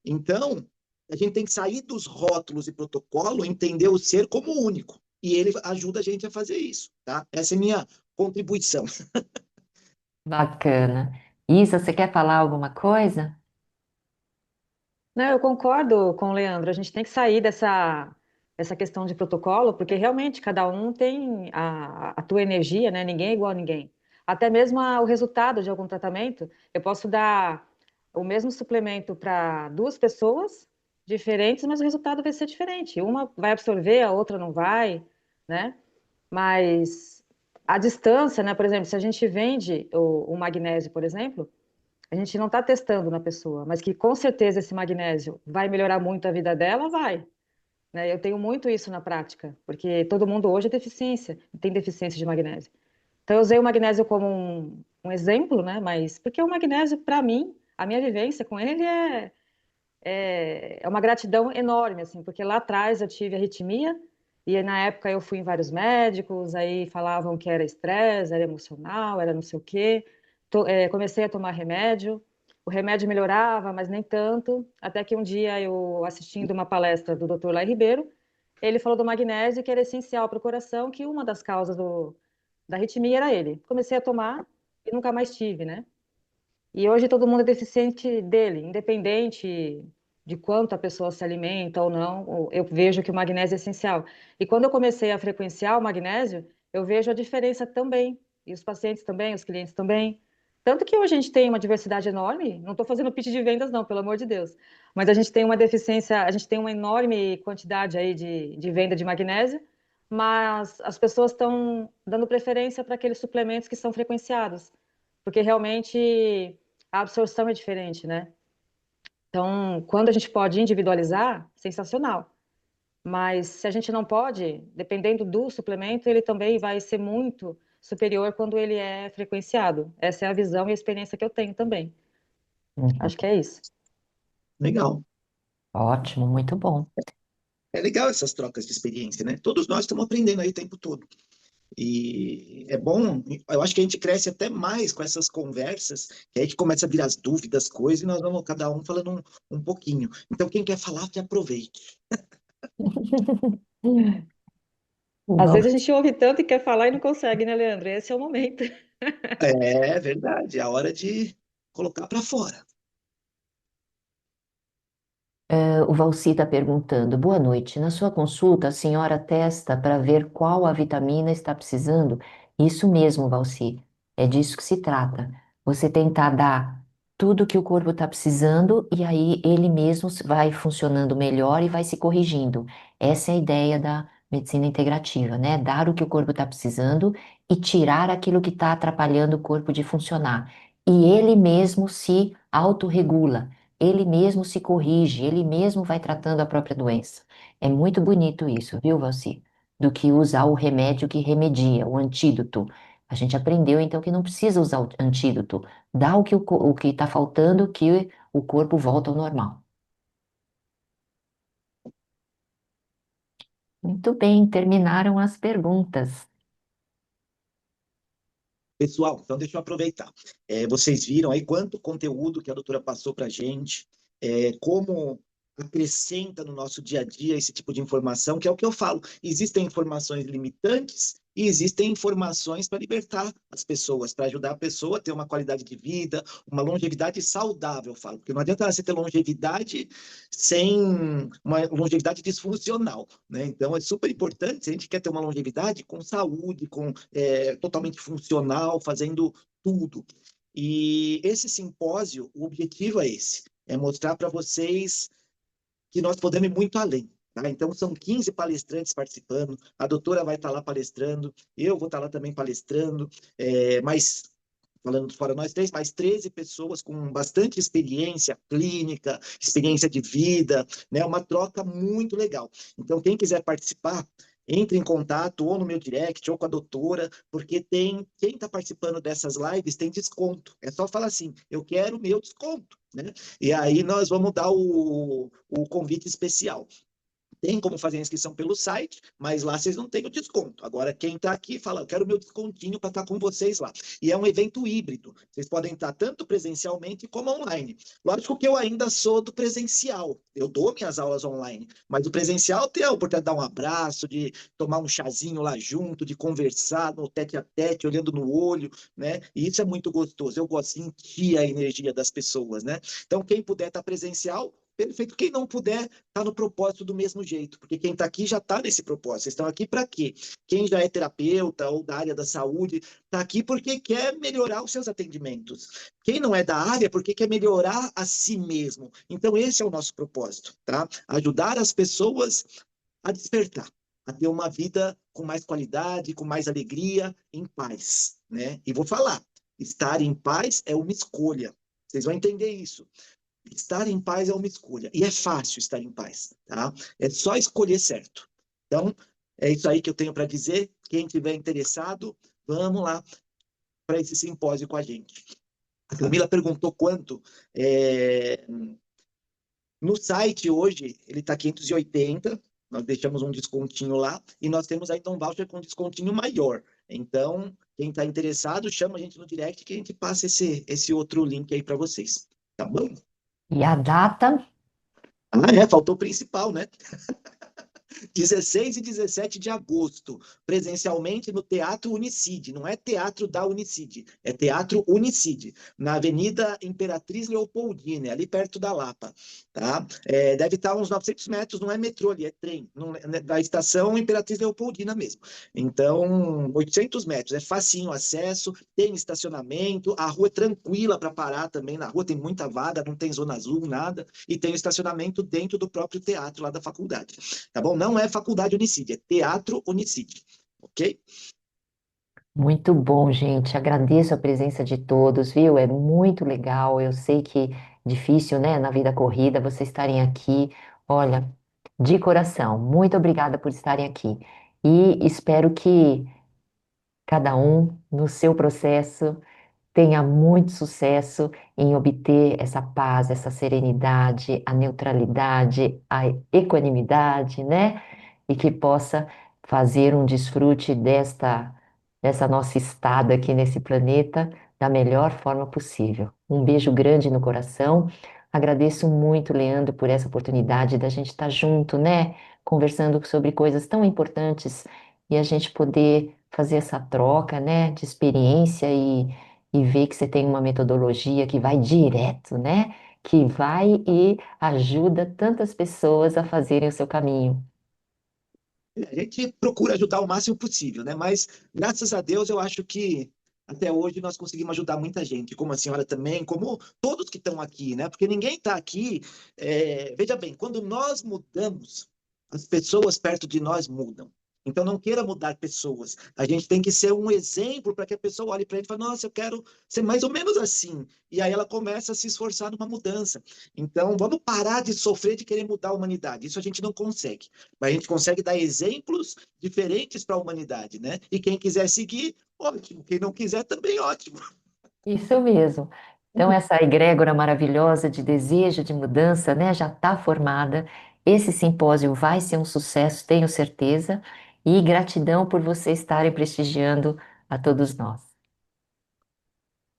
Então, a gente tem que sair dos rótulos e protocolo, entender o ser como único. E ele ajuda a gente a fazer isso, tá? Essa é a minha contribuição. Bacana. Isa, você quer falar alguma coisa? Não, eu concordo com o Leandro. A gente tem que sair dessa questão de protocolo, porque realmente cada um tem a tua energia, né? Ninguém é igual a ninguém. Até mesmo o resultado de algum tratamento, eu posso dar o mesmo suplemento para duas pessoas diferentes, mas o resultado vai ser diferente. Uma vai absorver, a outra não vai, né? Mas a distância, né? Por exemplo, se a gente vende o magnésio, por exemplo, a gente não está testando na pessoa, mas que com certeza esse magnésio vai melhorar muito a vida dela, vai. Né? Eu tenho muito isso na prática, porque todo mundo hoje tem deficiência de magnésio. Então eu usei o magnésio como um exemplo, né? Mas porque o magnésio, para mim, a minha vivência com ele é uma gratidão enorme, assim, porque lá atrás eu tive arritmia e na época eu fui em vários médicos, aí falavam que era estresse, era emocional, era não sei o quê. Comecei a tomar remédio, o remédio melhorava, mas nem tanto, até que um dia eu assistindo uma palestra do Dr. Lai Ribeiro, ele falou do magnésio que era essencial para o coração, que uma das causas da arritmia era ele. Comecei a tomar e nunca mais tive, né? E hoje todo mundo é deficiente dele, independente de quanto a pessoa se alimenta ou não, eu vejo que o magnésio é essencial. E quando eu comecei a frequenciar o magnésio, eu vejo a diferença também. E os pacientes também, os clientes também. Tanto que hoje a gente tem uma diversidade enorme, não estou fazendo pitch de vendas, não, pelo amor de Deus. Mas a gente tem uma deficiência, a gente tem uma enorme quantidade aí de venda de magnésio, mas as pessoas estão dando preferência para aqueles suplementos que são frequenciados, porque realmente a absorção é diferente, né? Então, quando a gente pode individualizar, sensacional. Mas se a gente não pode, dependendo do suplemento, ele também vai ser muito superior quando ele é frequenciado. Essa é a visão e a experiência que eu tenho também. Uhum. Acho que é isso. Legal. Ótimo, muito bom. É legal essas trocas de experiência, né? Todos nós estamos aprendendo aí o tempo todo. E é bom, eu acho que a gente cresce até mais com essas conversas, que aí que começa a vir as dúvidas, coisas, e nós vamos cada um falando um pouquinho. Então, quem quer falar, que aproveite. Às Val- vezes a gente ouve tanto e quer falar e não consegue, né, Leandro? Esse é o momento. É verdade, é a hora de colocar para fora. O Valci está perguntando: boa noite. Na sua consulta, a senhora testa para ver qual a vitamina está precisando? Isso mesmo, Valci. É disso que se trata. Você tentar dar tudo que o corpo está precisando e aí ele mesmo vai funcionando melhor e vai se corrigindo. Essa é a ideia da medicina integrativa, né? Dar o que o corpo está precisando e tirar aquilo que está atrapalhando o corpo de funcionar. E ele mesmo se autorregula. Ele mesmo se corrige, ele mesmo vai tratando a própria doença. É muito bonito isso, viu, Valci? Do que usar o remédio que remedia, o antídoto. A gente aprendeu então que não precisa usar o antídoto. Dá o que está faltando, que o corpo volta ao normal. Muito bem, terminaram as perguntas. Pessoal, então deixa eu aproveitar. Vocês viram aí quanto conteúdo que a doutora passou para a gente, como acrescenta no nosso dia a dia esse tipo de informação, que é o que eu falo. Existem informações limitantes e existem informações para libertar as pessoas, para ajudar a pessoa a ter uma qualidade de vida, uma longevidade saudável, eu falo. Porque não adianta você ter longevidade sem uma longevidade disfuncional, né? Então é super importante, se a gente quer ter uma longevidade com saúde, totalmente funcional, fazendo tudo. E esse simpósio, o objetivo é esse, é mostrar para vocês que nós podemos ir muito além. Tá? Então, são 15 palestrantes participando, a doutora vai estar lá palestrando, eu vou estar lá também palestrando, mas falando fora nós três, mais 13 pessoas com bastante experiência clínica, experiência de vida, né? Uma troca muito legal. Então, quem quiser participar, entre em contato ou no meu direct ou com a doutora, porque quem está participando dessas lives tem desconto. É só falar assim, eu quero o meu desconto, né? E aí nós vamos dar o convite especial. Tem como fazer a inscrição pelo site, mas lá vocês não têm o desconto. Agora, quem está aqui fala, eu quero o meu descontinho para estar com vocês lá. E é um evento híbrido. Vocês podem estar tanto presencialmente como online. Lógico que eu ainda sou do presencial. Eu dou minhas aulas online. Mas o presencial tem a oportunidade de dar um abraço, de tomar um chazinho lá junto, de conversar no tete a tete, olhando no olho, né? E isso é muito gostoso. Eu gosto de sentir a energia das pessoas, né? Então, quem puder estar presencial, perfeito. Quem não puder, está no propósito do mesmo jeito, porque quem está aqui já está nesse propósito. Vocês estão aqui para quê? Quem já é terapeuta ou da área da saúde, está aqui porque quer melhorar os seus atendimentos. Quem não é da área, porque quer melhorar a si mesmo. Então, esse é o nosso propósito, tá? Ajudar as pessoas a despertar, a ter uma vida com mais qualidade, com mais alegria, em paz, né? E vou falar, estar em paz é uma escolha. Vocês vão entender isso. Estar em paz é uma escolha. E é fácil estar em paz, tá? É só escolher certo. Então, é isso aí que eu tenho para dizer. Quem tiver interessado, vamos lá para esse simpósio com a gente. A Camila perguntou quanto. No site hoje, ele está 580. Nós deixamos um descontinho lá. E nós temos ainda um voucher com descontinho maior. Então, quem está interessado, chama a gente no direct que a gente passa esse outro link aí para vocês. Tá bom? E a data? Faltou o principal, né? 16 e 17 de agosto, presencialmente no Teatro Unicid. Não é Teatro da Unicid, é Teatro Unicid, na Avenida Imperatriz Leopoldina, ali perto da Lapa. Tá? Deve estar uns 900 metros, não é metrô ali, é trem, da estação Imperatriz Leopoldina mesmo. Então, 800 metros, é facinho o acesso, tem estacionamento, a rua é tranquila para parar também, na rua tem muita vaga, não tem zona azul, nada, e tem o estacionamento dentro do próprio teatro lá da faculdade. Tá bom? Não é faculdade Unicid, é Teatro Unicid, ok? Muito bom, gente. Agradeço a presença de todos, viu? É muito legal. Eu sei que difícil, né, na vida corrida, vocês estarem aqui. Olha, de coração, muito obrigada por estarem aqui. E espero que cada um, no seu processo, tenha muito sucesso em obter essa paz, essa serenidade, a neutralidade, a equanimidade, né? E que possa fazer um desfrute dessa nossa estada aqui nesse planeta da melhor forma possível. Um beijo grande no coração. Agradeço muito, Leandro, por essa oportunidade da gente estar junto, né? Conversando sobre coisas tão importantes e a gente poder fazer essa troca, né, de experiência e ver que você tem uma metodologia que vai direto, né? Que vai e ajuda tantas pessoas a fazerem o seu caminho. A gente procura ajudar o máximo possível, né? Mas, graças a Deus, eu acho que até hoje nós conseguimos ajudar muita gente, como a senhora também, como todos que estão aqui, né? Porque ninguém está aqui. Veja bem, quando nós mudamos, as pessoas perto de nós mudam. Então, não queira mudar pessoas. A gente tem que ser um exemplo para que a pessoa olhe para ele e fale: Nossa, eu quero ser mais ou menos assim. E aí ela começa a se esforçar numa mudança. Então, vamos parar de sofrer de querer mudar a humanidade. Isso a gente não consegue. Mas a gente consegue dar exemplos diferentes para a humanidade, né? E quem quiser seguir, ótimo. Quem não quiser, também ótimo. Isso mesmo. Então, essa egrégora maravilhosa de desejo de mudança, né, já está formada. Esse simpósio vai ser um sucesso, tenho certeza. E gratidão por vocês estarem prestigiando a todos nós.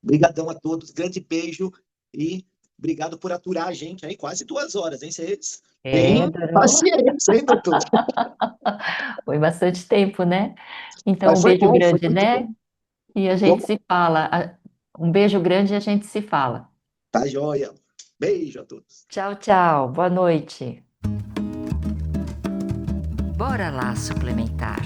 Obrigadão a todos, grande beijo e obrigado por aturar a gente aí quase 2 horas, hein? Vocês É, têm durou. paciência, hein, doutor? Foi bastante tempo, né? Então, Mas um foi beijo bom, foi grande, muito né? bom. E a gente Como? se fala. Um beijo grande e a gente se fala. Tá joia. Beijo a todos. Tchau, tchau. Boa noite. Bora lá suplementar.